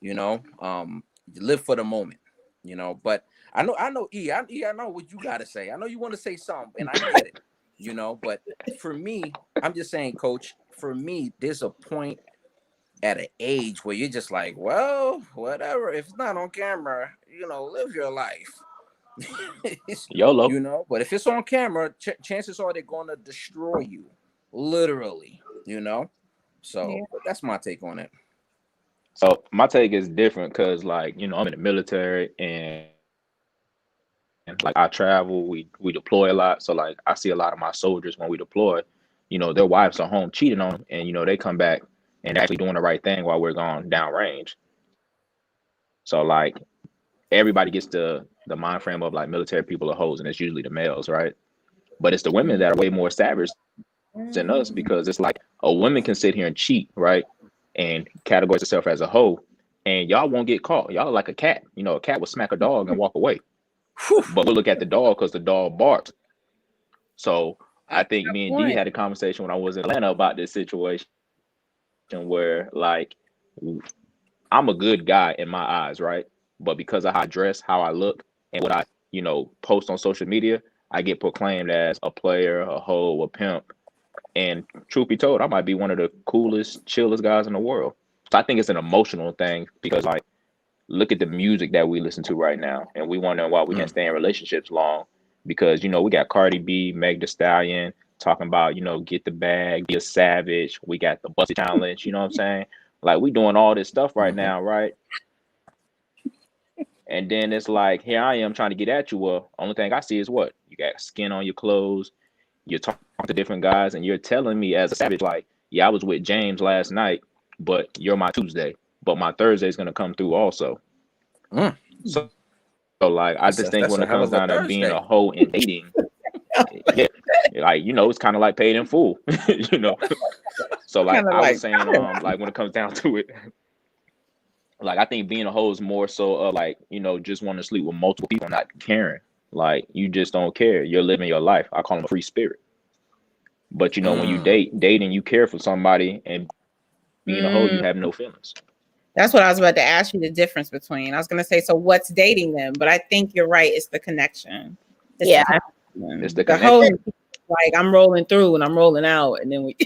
You know, you live for the moment. You know, but I know, E, I know what you gotta say. I know you want to say something, and I get it. You know, but for me, I'm just saying, Coach. For me, there's a point at an age where you're just like, well, whatever. If it's not on camera, you know, live your life. YOLO. You know, but if it's on camera, chances are they're gonna destroy you, literally. You know, so that's my take on it. So my take is different because, like, you know, I'm in the military and like I travel, we deploy a lot. So like I see a lot of my soldiers when we deploy, you know, their wives are home cheating on them, and you know they come back and actually doing the right thing while we're going downrange. So like everybody gets the mind frame of like military people are hoes, and it's usually the males, right? But it's the women that are way more savage than us, because it's like a woman can sit here and cheat, right, and categorize herself as a hoe, and y'all won't get caught. Y'all are like a cat. You know, a cat will smack a dog and walk away. But we'll look at the dog because the dog barks. So I think me and D had a conversation when I was in Atlanta about this situation where, like, I'm a good guy in my eyes, right? But because of how I dress, how I look, and what I, post on social media, I get proclaimed as a player, a hoe, a pimp. And truth be told, I might be one of the coolest, chillest guys in the world. So I think it's an emotional thing because, like, look at the music that we listen to right now, and we wondering why we can't stay in relationships long because, we got Cardi B, Meg Thee Stallion talking about, get the bag, be a savage. We got the Busted Challenge, you know what I'm saying? Like, we doing all this stuff right now, right? And then it's like, here I am trying to get at you. Well, only thing I see is what? You got skin on your clothes. You're talking to different guys, and you're telling me as a savage, like, yeah, I was with James last night, but you're my Tuesday. But my Thursday is going to come through also. So like, I just think when it comes down to being a hoe and dating, yeah, like, it's kind of like paid in full, So like I was saying, like when it comes down to it, like I think being a hoe is more so of like, just want to sleep with multiple people, not caring. Like, you just don't care. You're living your life. I call them a free spirit. But when you dating, you care for somebody, and being a hoe, you have no feelings. That's what I was about to ask you the difference between. I was going to say, so what's dating them? But I think you're right. It's the connection. It's the connection. Whole, like, I'm rolling through and I'm rolling out, and then we.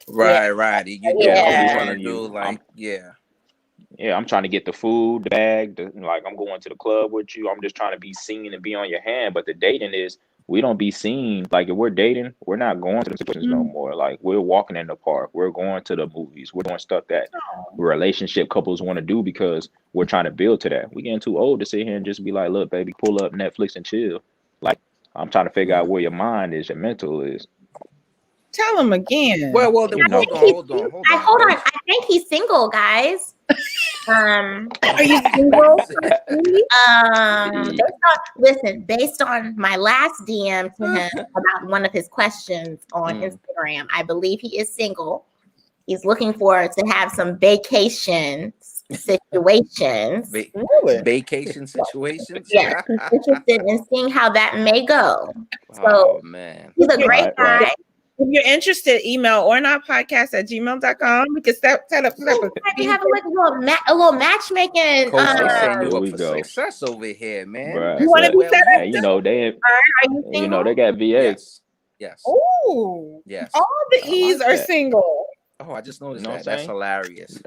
Right. You trying to do like, Yeah, I'm trying to get the food, the bag, like I'm going to the club with you. I'm just trying to be seen and be on your hand. But the dating is, we don't be seen. Like, if we're dating, we're not going to the situations no more. Like, we're walking in the park. We're going to the movies. We're doing stuff that relationship couples want to do because we're trying to build to that. We're getting too old to sit here and just be like, look, baby, pull up Netflix and chill. Like, I'm trying to figure out where your mind is, your mental is. Tell him again. Well, hold on. I think he's single, guys. Are you single? Based on my last DM to him about one of his questions on Instagram, I believe he is single. He's looking forward to have some vacation situations. Vacation situations? Yeah, he's interested in seeing how that may go. So, man, he's a great guy. Right. If you're interested, email ornotpodcast@gmail.com. We can set up. We have like a little matchmaking. Coach, they setting you up for success over here, man. Right. You want to be set up? They got VAs. Yes. Oh, yes. All the E's are single. Oh, I just noticed that. That's hilarious.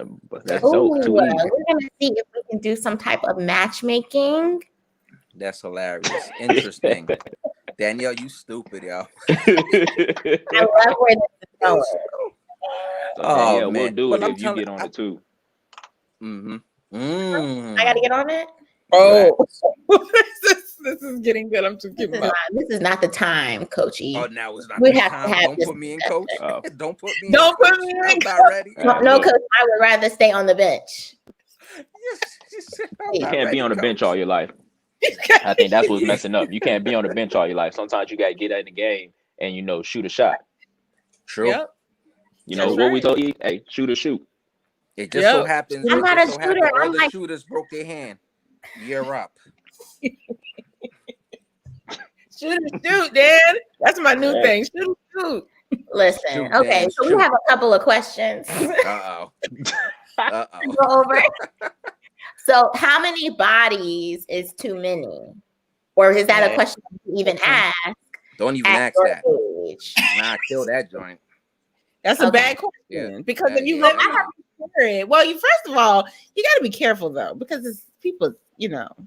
That's dope. We're gonna see if we can do some type of matchmaking. That's hilarious. Interesting. Danielle, you stupid, yo. I love where this is going. Yeah, we'll do it if you get on it too. I gotta get on it. Oh, this is getting good. I'm just giving up. This is not the time, Coach E. Oh, now it's not the time. Don't put me in, Coach. Don't put me in. Don't put me in. I'm not ready. No, Coach. I would rather stay on the bench. You can't be on the bench all your life. I think that's what's messing up. You can't be on the bench all your life. Sometimes you got to get in the game and, shoot a shot. True. Yep. What we told you? Hey, shoot or shoot. It just so happens. I'm not a shooter. All the shooters broke their hand. You're up. Shoot or shoot, Dan. That's my new thing. Shoot or shoot. Listen. Okay, so we have a couple of questions. Uh-oh. Go over. So, how many bodies is too many? Or is that a question you even ask? Don't even ask that. Nah, kill that joint. That's a bad question because if you live in well, first of all, you got to be careful though because it's people.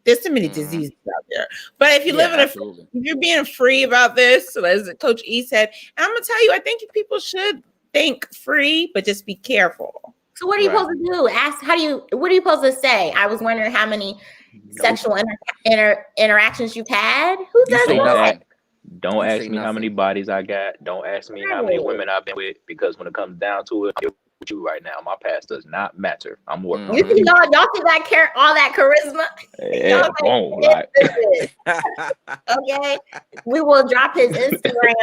There's too many diseases out there. But if you live in if you're being free about this, so as Coach E said, and I'm gonna tell you, I think people should think free, but just be careful. So what are you supposed to do? What are you supposed to say? I was wondering how many sexual interactions you've had. Who does that? Don't ask me how many bodies I got. Don't ask me how many women I've been with, because when it comes down to it, I'm with you right now. My past does not matter. I'm working. You see, y'all see that all that charisma? Yeah, won't like. Okay, we will drop his Instagram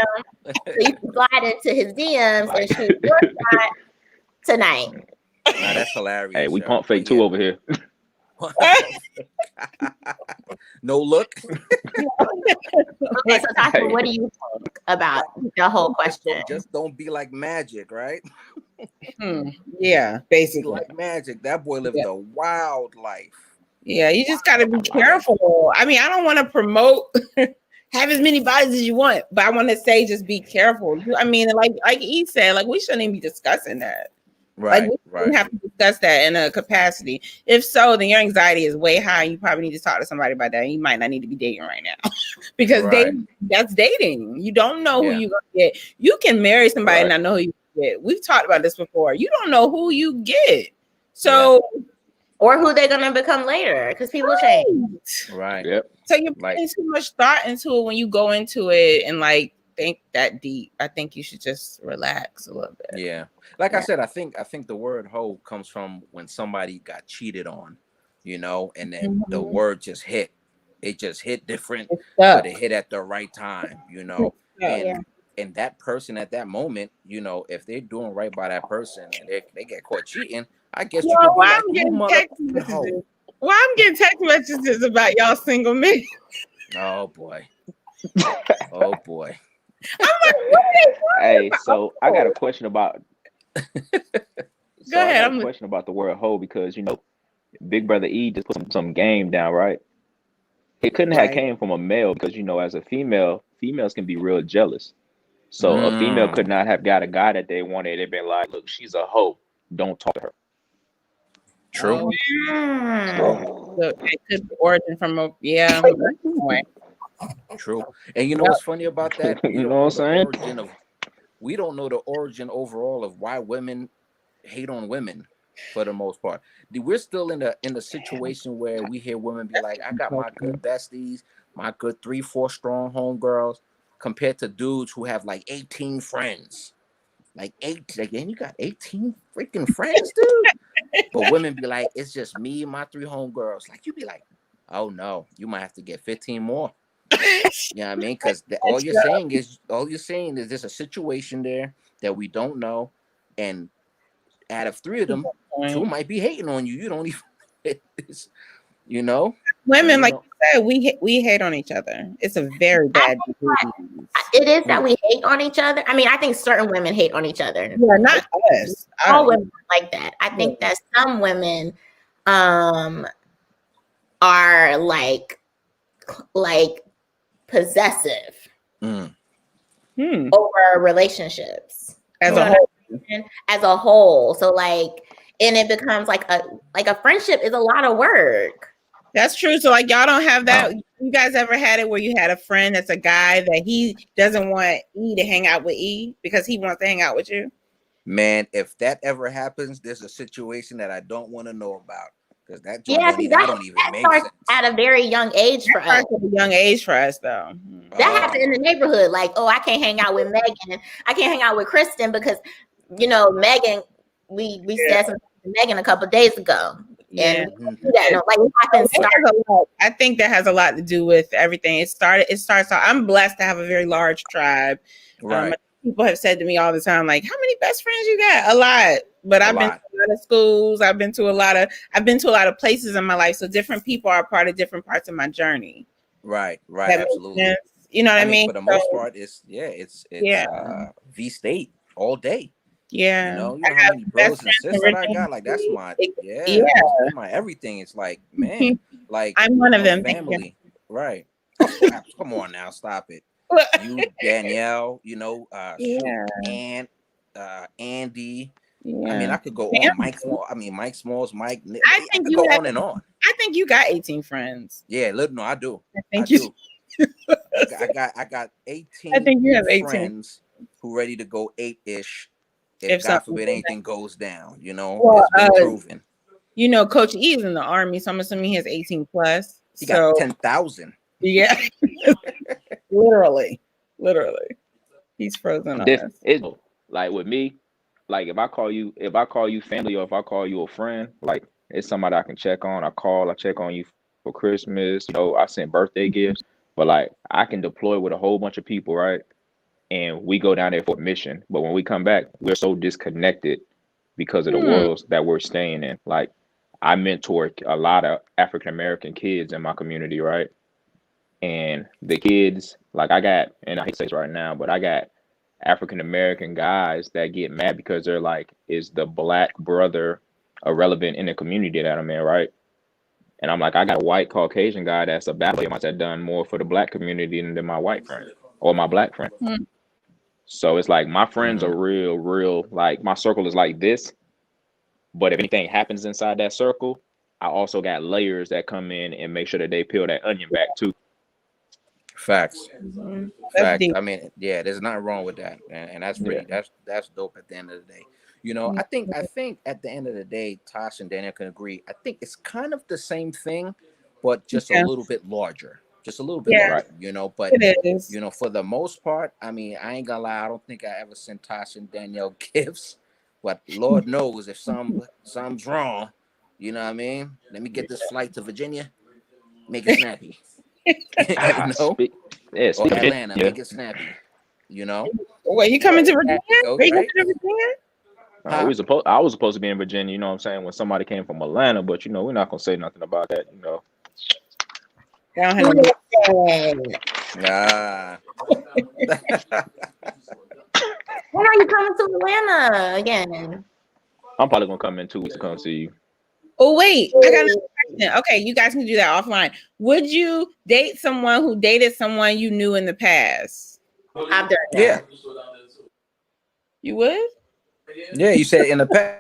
so you can slide into his DMs and shoot your shot tonight. Nah, that's hilarious. Hey, we pump fake too over here. No look. Okay, so Tasha, what do you think about the whole question? Just don't be like Magic, right? Yeah, basically. Be like Magic. That boy lived a wild life. Yeah, you just got to be careful. I mean, I don't want to promote have as many bodies as you want, but I want to say just be careful. I mean, like E said, like we shouldn't even be discussing that. Right, like we have to discuss that in a capacity. If so, then your anxiety is way high. You probably need to talk to somebody about that. You might not need to be dating right now because that's dating. You don't know who you're gonna get. You can marry somebody and not know who you get. We've talked about this before. You don't know who you get. So or who they're gonna become later, because people change. Right. Yep. So you're putting too much thought into it when you go into it and like think that deep. I think you should just relax a little bit. Yeah. Like I said, I think the word hoe comes from when somebody got cheated on, you know, and then the word just hit. It just hit different, but it hit at the right time, you know. And that person at that moment, you know, if they're doing right by that person and they get caught cheating, I guess you could be like, you motherfucking hoe. Well, I'm getting text messages about y'all single men. Oh boy. Oh boy. I'm like, what are they Hey, so I got a question about. Go ahead. I got a question about the word hoe because, you know, Big Brother E just put some game down, right? It couldn't have came from a male because, you know, as a female, females can be real jealous. So a female could not have got a guy that they wanted. They've been like, look, she's a hoe. Don't talk to her. True. So it could origin from a True. And you know what's funny about that? You know what I'm saying? We don't know the origin overall of why women hate on women for the most part. We're still in the situation where we hear women be like, I got my good besties, my good 3-4 strong homegirls, compared to dudes who have like 18 friends. Like and you got 18 freaking friends, dude. But women be like, it's just me and my 3 homegirls. Like you be like, oh no, you might have to get 15 more. You know what I mean? Because all you're saying is there's a situation there that we don't know, and out of 3 of them, 2 might be hating on you. You don't even, you know. Women, like you said, we hate on each other. It's a very bad disease. It is that we hate on each other. I mean, I think certain women hate on each other. Yeah, not us. All women are like that. I think that some women are like possessive over relationships as a whole. So like, and it becomes like a friendship is a lot of work. That's true. So like y'all don't have that. You guys ever had it where you had a friend that's a guy that he doesn't want E to hang out with E because he wants to hang out with you? Man, if that ever happens, there's a situation that I don't want to know about. Because that don't even make sense. At a very young age for us. At a young age for us, though. That happened in the neighborhood. Like, oh, I can't hang out with Megan. I can't hang out with Kristen because, you know, Megan. We said something to Megan a couple days ago. Yeah, and I think that has a lot to do with everything. It starts out. I'm blessed to have a very large tribe. Right. People have said to me all the time, like, how many best friends you got? A lot. But I've been to a lot of schools. I've been to a lot of places in my life. So different people are part of different parts of my journey. Right. Absolutely. You know what I mean? For the most part, it's V State all day. Yeah. You know how many bros and sisters that I got? Like that's my everything. It's like, man, like I'm one of them. Family. Right. Come on now, stop it. You, Danielle, you know, and Andy. Yeah. I mean, I could go on. Mike Smalls, Mike. I think you go on and on. I think you got 18 friends. Yeah, no, I do. I do. I got 18. I think you have 18 friends who ready to go 8-ish. If God forbid anything goes down, you know, it's been proven. You know, Coach E is in the Army, so I'm assuming he has 18 plus. He got 10,000. Yeah, literally, he's frozen on us. It's like with me, like if I call you family or if I call you a friend, like it's somebody I can check on. I check on you for Christmas. You know, I send birthday gifts, but like I can deploy with a whole bunch of people, right? And we go down there for a mission, but when we come back, we're so disconnected because of the worlds that we're staying in. Like, I mentor a lot of African American kids in my community, right? And the kids, like I got, and I hate to say this right now, but I got African American guys that get mad because they're like, is the black brother irrelevant in the community that I'm in, right? And I'm like, I got a white Caucasian guy that's a bad boy that done more for the black community than my white friend or my black friend. So it's like my friends are real, like my circle is like this. But if anything happens inside that circle, I also got layers that come in and make sure that they peel that onion back too. Facts. Facts. I mean, yeah, there's nothing wrong with that, and that's pretty. That's dope. At the end of the day, you know, I think at the end of the day, Tosh and Daniel can agree. I think it's kind of the same thing, but just a little bit larger. Just a little bit larger, you know. But you know, for the most part, I mean, I ain't gonna lie. I don't think I ever sent Tosh and Danielle gifts, but Lord knows if something's wrong, you know what I mean. Let me get this flight to Virginia, make it snappy. You know, or Atlanta, make it snappy. You know, wait, you coming to Virginia? Are you coming to Virginia? I was supposed to be in Virginia. You know what I'm saying? When somebody came from Atlanta, but you know, we're not gonna say nothing about that. You know. When are you coming to Atlanta again? I'm probably gonna come in 2 weeks to come see you. Oh wait, I got another question. Okay, you guys can do that offline. Would you date someone who dated someone you knew in the past? I've done that. Yeah. You would? Yeah, you said in the past.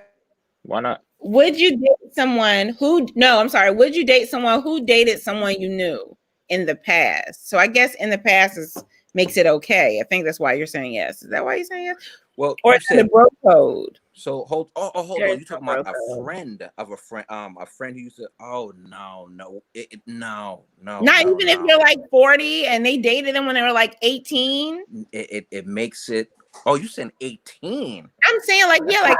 Why not? Would you date someone who? No, I'm sorry. Would you date someone who dated someone you knew in the past? So I guess in the past makes it okay. I think that's why you're saying yes. Is that why you're saying yes? Well, or it's the bro code. So hold on. You talking about a friend of a friend? A friend who used to. Oh no. Not even if they're like 40 and they dated them when they were like 18. It makes it. Oh, you said 18. I'm saying like like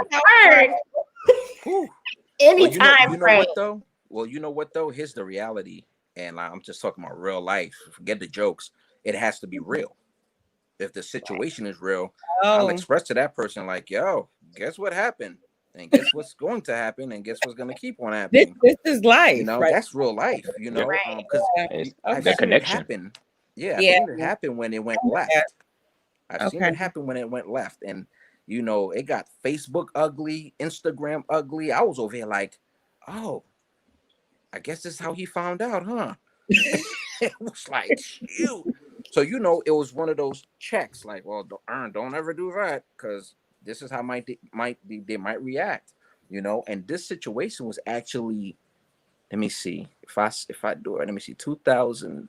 anytime. You know what though? Well, you know what though? Here's the reality, and I'm just talking about real life. Forget the jokes. It has to be real. If the situation is real, I'll express to that person like, yo, guess what happened? And guess what's going to happen? And guess what's going to keep on happening? This is life. You know, that's real life, you know, because I've seen it happen. Yeah, I've seen it happen when it went left. I've seen it happen when it went left. And, you know, it got Facebook ugly, Instagram ugly. I was over here like, oh, I guess this is how he found out, huh? It was like, shoot. So, you know, it was one of those checks like, well, don't ever do that because this is how they might react, you know. And this situation was actually, let me see, if I do it, let me see, 2000,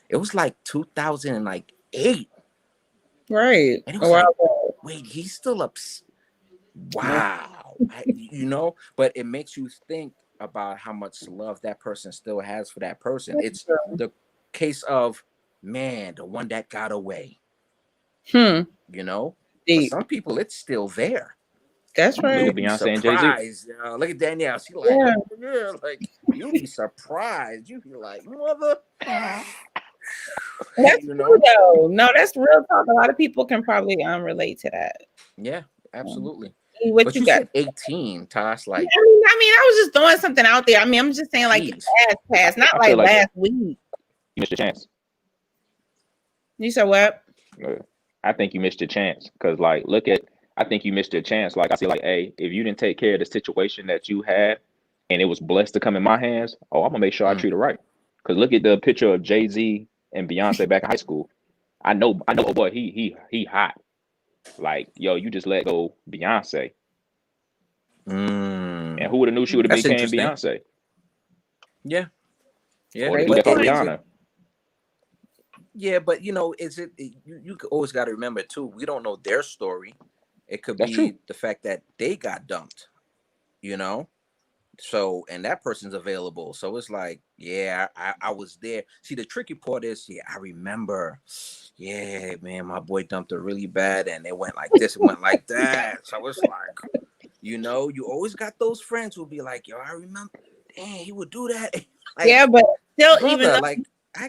it was like 2008. Right. And it was like, wait, he's still up. Wow. You know, but it makes you think about how much love that person still has for that person. It's the case of, man, the one that got away. You know, for some people, it's still there. That's right. Look at Beyonce and Jay-Z. Look at Danielle. She like, like you'll be surprised. You be like, mother. That's true, though. No, that's real talk. A lot of people can probably relate to that. Yeah, absolutely. What you got? Said 18, Tosh. Like, I mean, I was just throwing something out there. I mean, I'm just saying, like, past, not like last week. You missed your chance. You said what? I think you missed your chance because, like, I think you missed your chance. Like, I see, like, hey, if you didn't take care of the situation that you had and it was blessed to come in my hands, I'm gonna make sure I treat it right. Because look at the picture of Jay-Z and Beyonce back in high school. I know, boy, he hot. Like, yo, you just let go Beyonce. And who would have knew she would have became Beyonce? Yeah. Rihanna. Yeah, but you know, you always got to remember too, we don't know their story. It could be the fact that they got dumped, you know? So, and that person's available. So it's like, yeah, I was there. See, the tricky part is, I remember, man, my boy dumped her really bad and it went like this, it went like that. So it's like, you know, you always got those friends who'll be like, yo, I remember, dang, he would do that. Like, yeah, but still, brother, even like,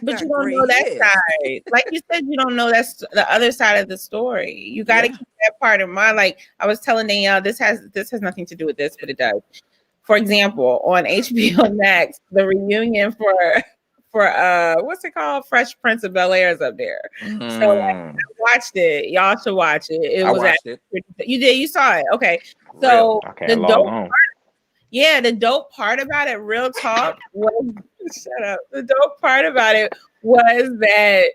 But you don't know that side. Like you said, you don't know that's the other side of the story. You got to keep that part in mind. Like I was telling Danielle, this has nothing to do with this, but it does. For example, on HBO Max, the reunion for what's it called? Fresh Prince of Bel-Air is up there. So like, I watched it. Y'all should watch it. I watched it. You did. You saw it. Okay. So the dope part about it, real talk, was shut up. The dope part about it was that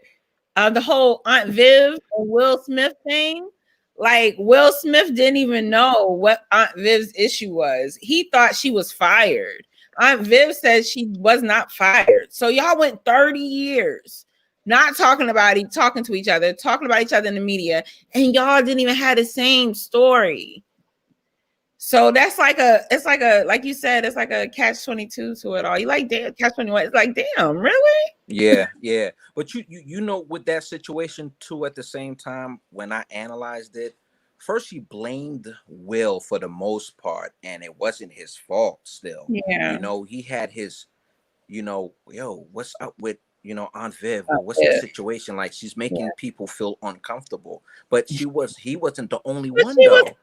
the whole Aunt Viv and Will Smith thing. Like Will Smith didn't even know what Aunt Viv's issue was. He thought she was fired. Aunt Viv said she was not fired. So y'all went 30 years not talking to each other, talking about each other in the media, and y'all didn't even have the same story. So that's like like you said, it's like a catch-22 to it all. You like damn catch-21. It's like, damn, really? Yeah. But you know, with that situation too, at the same time, when I analyzed it, first she blamed Will for the most part, and it wasn't his fault still. Yeah. You know, he had his, what's up with, Aunt Viv, or what's the situation? Like, she's making people feel uncomfortable. But he wasn't the only one, though. Was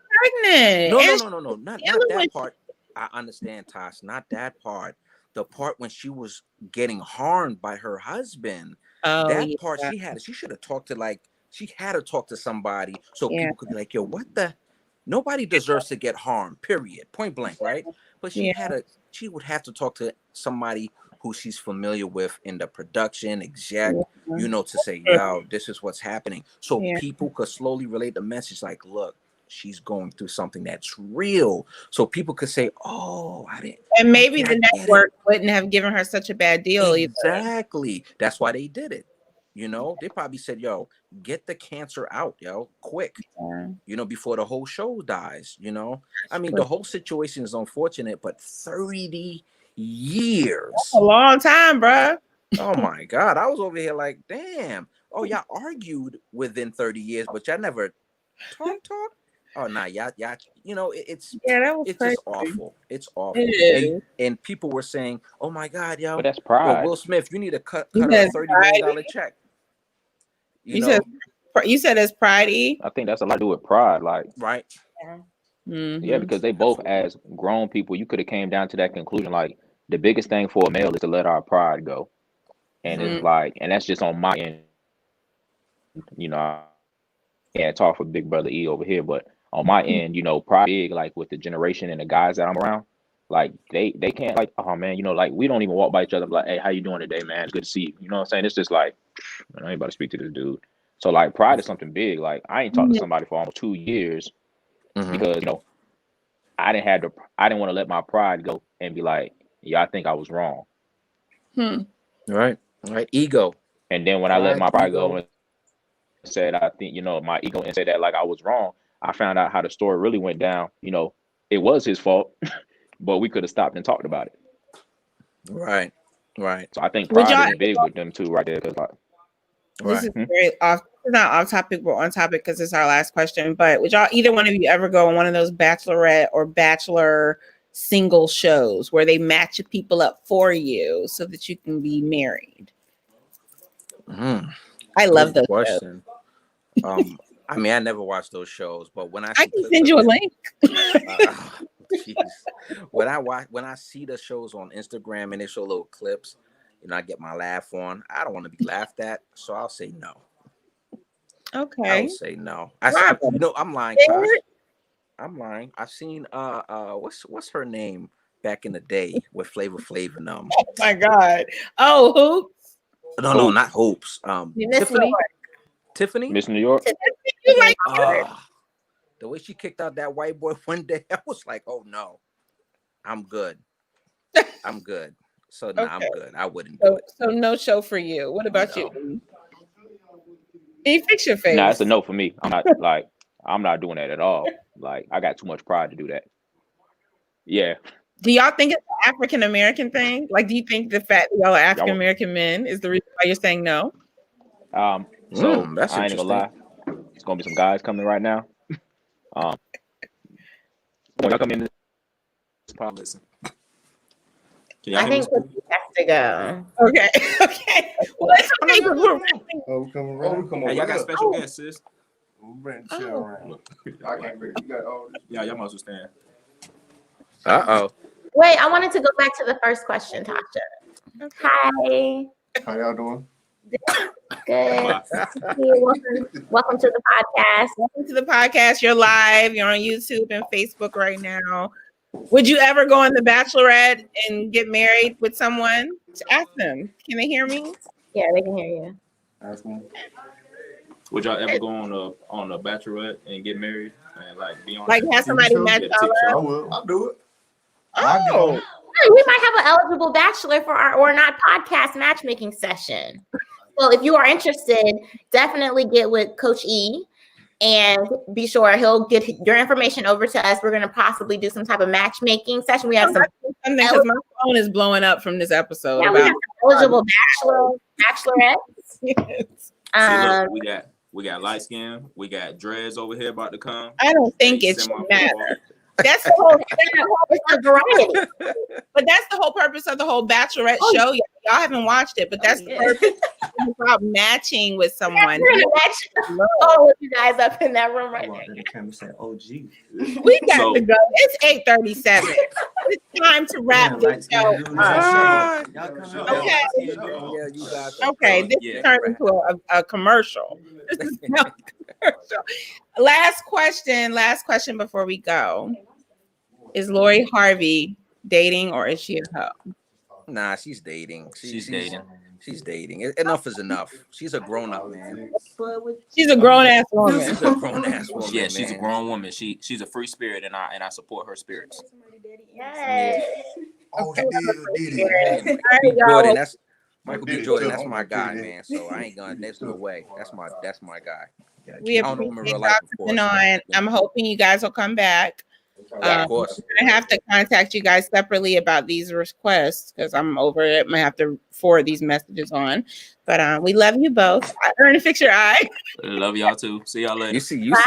pregnant. No. Not that part. I understand, Tosh. Not that part. The part when she was getting harmed by her husband. Part she should have talked to she had to talk to somebody so people could be like, yo, what the? Nobody deserves to get harmed, period. Point blank, right? But she would have to talk to somebody who she's familiar with in the production exec, to say, yo, this is what's happening. So people could slowly relate the message like, look, she's going through something that's real. So people could say, oh, I didn't. And maybe the network wouldn't have given her such a bad deal. Exactly. That's why they did it. They probably said, yo, get the cancer out, quick, before the whole show dies, I mean, the whole situation is unfortunate, but 30 years. That's a long time, bro. Oh my God. I was over here like, damn. Oh, y'all argued within 30 years, but y'all never talk. Oh, nah, y'all, it's just awful. It's awful. And people were saying, oh my God, yo, but that's pride. Will Smith, you need to cut a $30 million check. You said it's pride-y? I think that's a lot to do with pride, like, right? Yeah, because they both, as grown people, you could have came down to that conclusion. Like, the biggest thing for a male is to let our pride go, and it's like, and that's just on my end. I can't talk for Big Brother E over here, but on my end, pride big, like with the generation and the guys that I'm around, like they can't, like, oh man, like we don't even walk by each other like, hey, how you doing today, man? It's good to see you. You know what I'm saying? It's just like, man, I ain't about to speak to this dude. So like pride is something big. Like I ain't talked to somebody for almost 2 years because I didn't want to let my pride go and be like, yeah, I think I was wrong. Right. Ego. And then when I let my pride go and said, I think, my ego, and said that like I was wrong, I found out how the story really went down. It was his fault, but we could have stopped and talked about it. Right. So I think pride is big with them too, right there. Cause this is very not off topic, but on topic because it's our last question. But would either one of you ever go on one of those bachelorette or bachelor single shows where they match people up for you so that you can be married? I love those question. I mean, I never watched those shows, but when I can send you a link. When I see the shows on Instagram and they show little clips, I get my laugh on. I don't want to be laughed at, so I'll say no. Okay. I'll say no. I'm lying, Tosh. I'm lying. I've seen what's her name back in the day with Flavor Flav and them. Oh my God. Oh, Hoops. No, not Hoops. Tiffany. Miss New York. You like the way she kicked out that white boy one day, I was like, oh no, I'm good. So no, I'm good. I wouldn't do it. So no show for you. What about you? Can you fix your face? Nah, it's a no for me. I'm not doing that at all. Like, I got too much pride to do that. Yeah. Do y'all think it's an African American thing? Like, do you think the fact that y'all are African American men is the reason why you're saying no? So that's I ain't gonna lie. It's gonna be some guys coming right now. When y'all come in, listen. I think Cookie has to go. Okay. Okay. Well, it's okay. Hey, y'all got special guests, sis. Bring the chair around. I can't bring. You got all this. Yeah, y'all must stand. Wait, I wanted to go back to the first question, Tasha. Okay. Hi. How y'all doing? Good. Welcome to the podcast. Welcome to the podcast. You're live. You're on YouTube and Facebook right now. Would you ever go on The Bachelorette and get married with someone? Ask them. Can they hear me? Yeah, they can hear you. Ask them. Would y'all ever go on a Bachelorette and get married and like be on? Like have somebody match y'all up? I will. I'll do it. Oh. We might have an eligible bachelor for our ORNOT podcast matchmaking session. So if you are interested, definitely get with Coach E and be sure he'll get your information over to us. We're going to possibly do some type of matchmaking session. We have some because my phone is blowing up from this episode. Yeah, we have eligible bachelorettes. Yes. Look, we got light skin. We got dreads over here about to come. I don't think it should matter. That's the whole variety. But that's the whole purpose of the whole Bachelorette show. Y'all haven't watched it, but that's the purpose about matching with someone. All of you guys up in that room right now. Oh, gee. We got to go. It's 8:37. It's time to wrap this show up. Okay, this turned into a commercial. This is not a commercial. Last question before we go. Is Lori Harvey dating or is she a hoe? Nah, she's dating. She's dating. She's dating. Enough is enough. She's a grown-up, man. She's a grown-ass woman. She's a grown-ass woman. Yeah, she's a grown woman. She's a free spirit, and I support her spirits. Yes. Oh, he did. Jordan, that's Michael B. Jordan. That's my guy, man. So I ain't gonna. There's no way. That's my guy. We appreciate y'all coming on. I'm hoping you guys will come back. Of course. I have to contact you guys separately about these requests because I'm over it. I might have to forward these messages on. But we love you both. Earn to fix your eye. Love y'all too. See y'all later. You see this?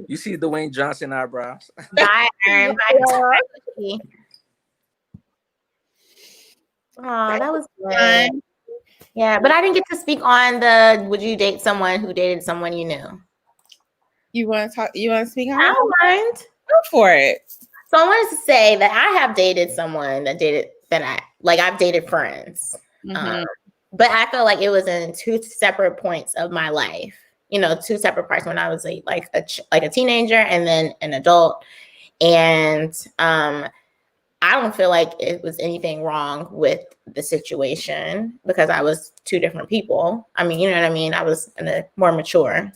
You see Dwayne Johnson eyebrows? Bye, Aaron. Bye. Oh, that was good. Yeah, but I didn't get to speak on the would you date someone who dated someone you knew? You want to talk? You want to speak on I don't mind. Go for it. So I wanted to say that I have dated someone I've dated friends. Mm-hmm. But I feel like it was in two separate points of my life. You know, two separate parts when I was like a teenager and then an adult. And I don't feel like it was anything wrong with the situation because I was two different people. I mean, you know what I mean? I was more mature.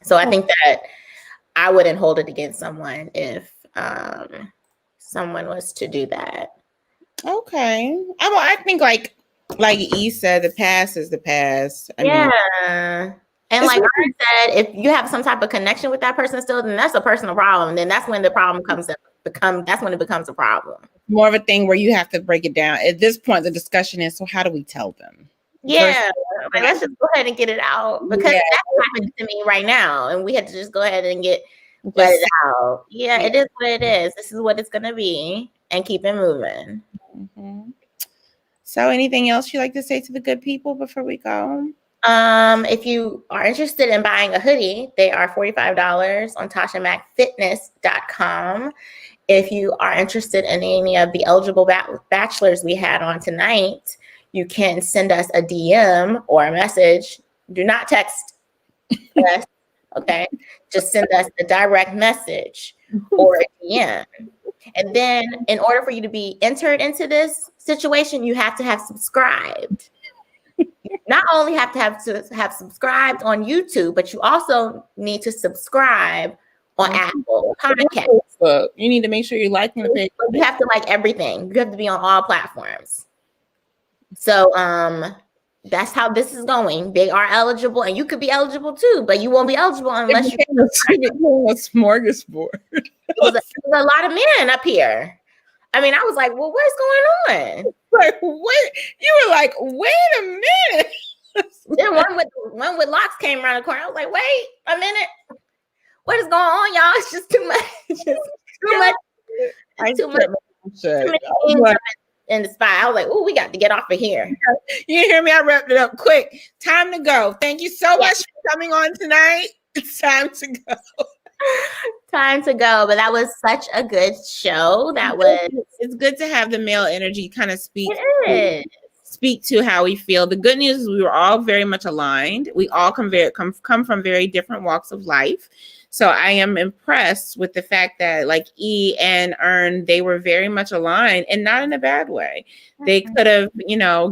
So I think that I wouldn't hold it against someone if someone was to do that. Okay. I think like E said, the past is the past. I mean, and like I said, if you have some type of connection with that person still, then that's a personal problem. Then that's when the problem that's when it becomes a problem. More of a thing where you have to break it down. At this point, the discussion is, so how do we tell them? Yeah, like, let's just go ahead and get it out because that's happening to me right now, and we had to just go ahead and let it out. Yeah, it is what it is. This is what it's gonna be, and keep it moving. Mm-hmm. So, anything else you'd like to say to the good people before we go? If you are interested in buying a hoodie, they are $45 on TashaMacFitness.com. If you are interested in any of the eligible bachelors we had on tonight, you can send us a DM or a message. Do not text us, okay? Just send us a direct message or a DM. And then in order for you to be entered into this situation, you have to have subscribed. You not only have to have subscribed on YouTube, but you also need to subscribe on Apple Podcasts. You need to make sure you're liking the page. You have to like everything. You have to be on all platforms. So that's how this is going. They are eligible, and you could be eligible too, but you won't be eligible unless you a smorgasbord. There's a lot of men up here. I mean, I was like, well, what's going on? Like, wait, you were like, wait a minute. Then one with locks came around the corner. I was like, wait a minute. What is going on, y'all? It's just too much. Too much. in the spot. I was like, oh, we got to get off of here. You hear me? I wrapped it up quick. Time to go. Thank you so much for coming on tonight. It's time to go. Time to go. But that was such a good show. It's good to have the male energy kind of speak to how we feel. The good news is we were all very much aligned. We all come from very different walks of life. So I am impressed with the fact that like E and Earn, they were very much aligned and not in a bad way. They could have,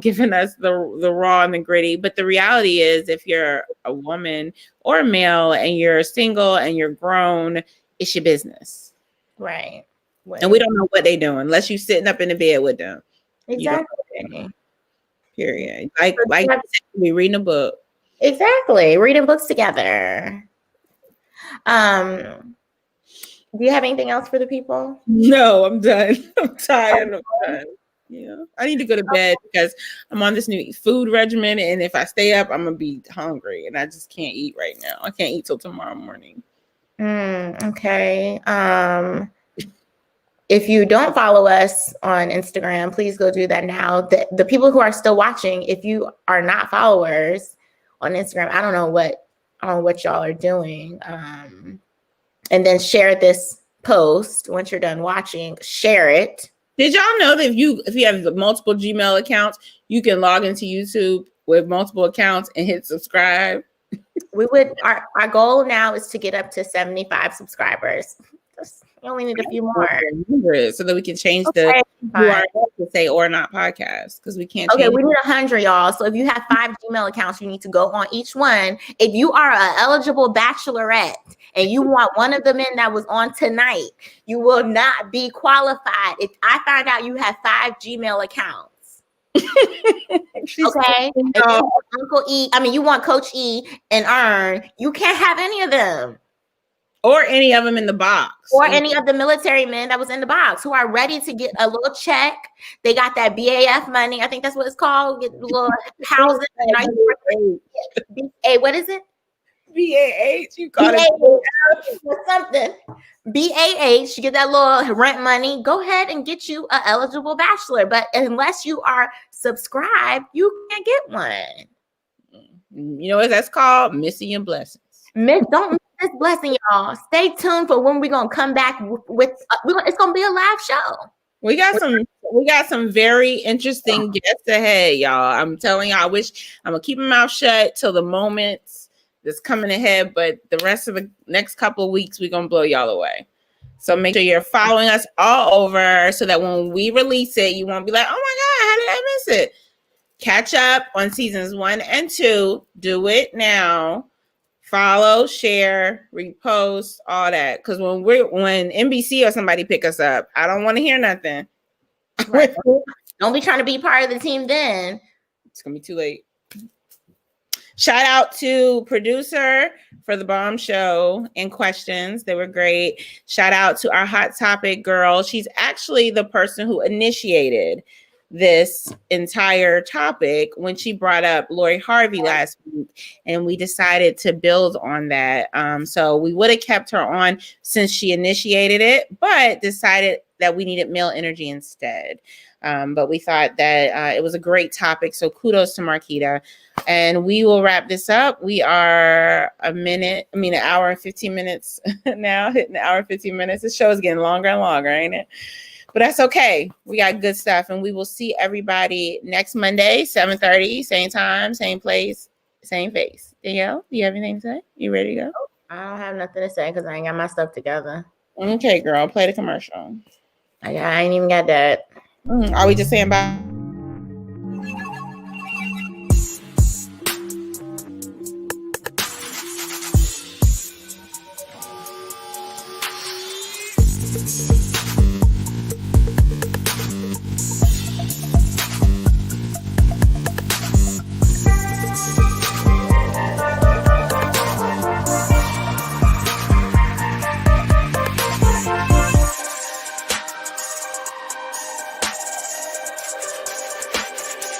given us the raw and the gritty. But the reality is if you're a woman or a male and you're single and you're grown, it's your business. Right. And we don't know what they're doing unless you're sitting up in the bed with them. Exactly. Period. Like we reading a book. Exactly. Reading books together. Do you have anything else for the people? No, I'm done. I'm tired. I'm done. Yeah. I need to go to bed because I'm on this new food regimen. And if I stay up, I'm going to be hungry. And I just can't eat right now. I can't eat till tomorrow morning. Okay. If you don't follow us on Instagram, please go do that now. The people who are still watching, if you are not followers on Instagram, I don't know what y'all are doing. And then share this post once you're done watching. Share it. Did y'all know that if you have multiple Gmail accounts, you can log into YouTube with multiple accounts and hit subscribe? Our goal now is to get up to 75 subscribers. We only need a few more. So that we can change the URL to say ORNOT podcast because we can't. Okay, we need 100, y'all. So if you have 5 Gmail accounts, you need to go on each one. If you are an eligible bachelorette and you want one of the men that was on tonight, you will not be qualified. If I find out you have 5 Gmail accounts. Okay. You want Uncle E, you want Coach E and Earn, you can't have any of them. Or any of them in the box. Or any of the military men that was in the box who are ready to get a little check. They got that BAF money. I think that's what it's called. Get a little housing. What is it? BAH. You got it. Or something. BAH. You get that little rent money. Go ahead and get you an eligible bachelor. But unless you are subscribed, you can't get one. You know what that's called? Missing your blessings. Don't miss this blessing, y'all. Stay tuned for when we're gonna come back with. It's gonna be a live show. We got some very interesting guests ahead, y'all. I'm telling y'all. I wish I'm gonna keep my mouth shut till the moments that's coming ahead, but the rest of the next couple of weeks we're gonna blow y'all away. So make sure you're following us all over so that when we release it, you won't be like, "Oh my God, how did I miss it?" Catch up on seasons 1 and 2. Do it now. Follow, share, repost, all that. Because when NBC or somebody pick us up, I don't want to hear nothing. Right. Don't be trying to be part of the team then. It's gonna be too late. Shout out to producer for the bomb show and questions. They were great. Shout out to our hot topic girl. She's actually the person who initiated this entire topic when she brought up Lori Harvey last week, and we decided to build on that. So we would have kept her on since she initiated it, but decided that we needed male energy instead. But we thought that it was a great topic. So kudos to Marquita. And we will wrap this up. We are an hour and 15 minutes now, hitting the hour and 15 minutes. The show is getting longer and longer, ain't it? But that's okay. We got good stuff. And we will see everybody next Monday, 7:30, same time, same place, same face. Danielle, do you have anything to say? You ready to go? I don't have nothing to say because I ain't got my stuff together. Okay, girl. Play the commercial. I ain't even got that. Are we just saying bye?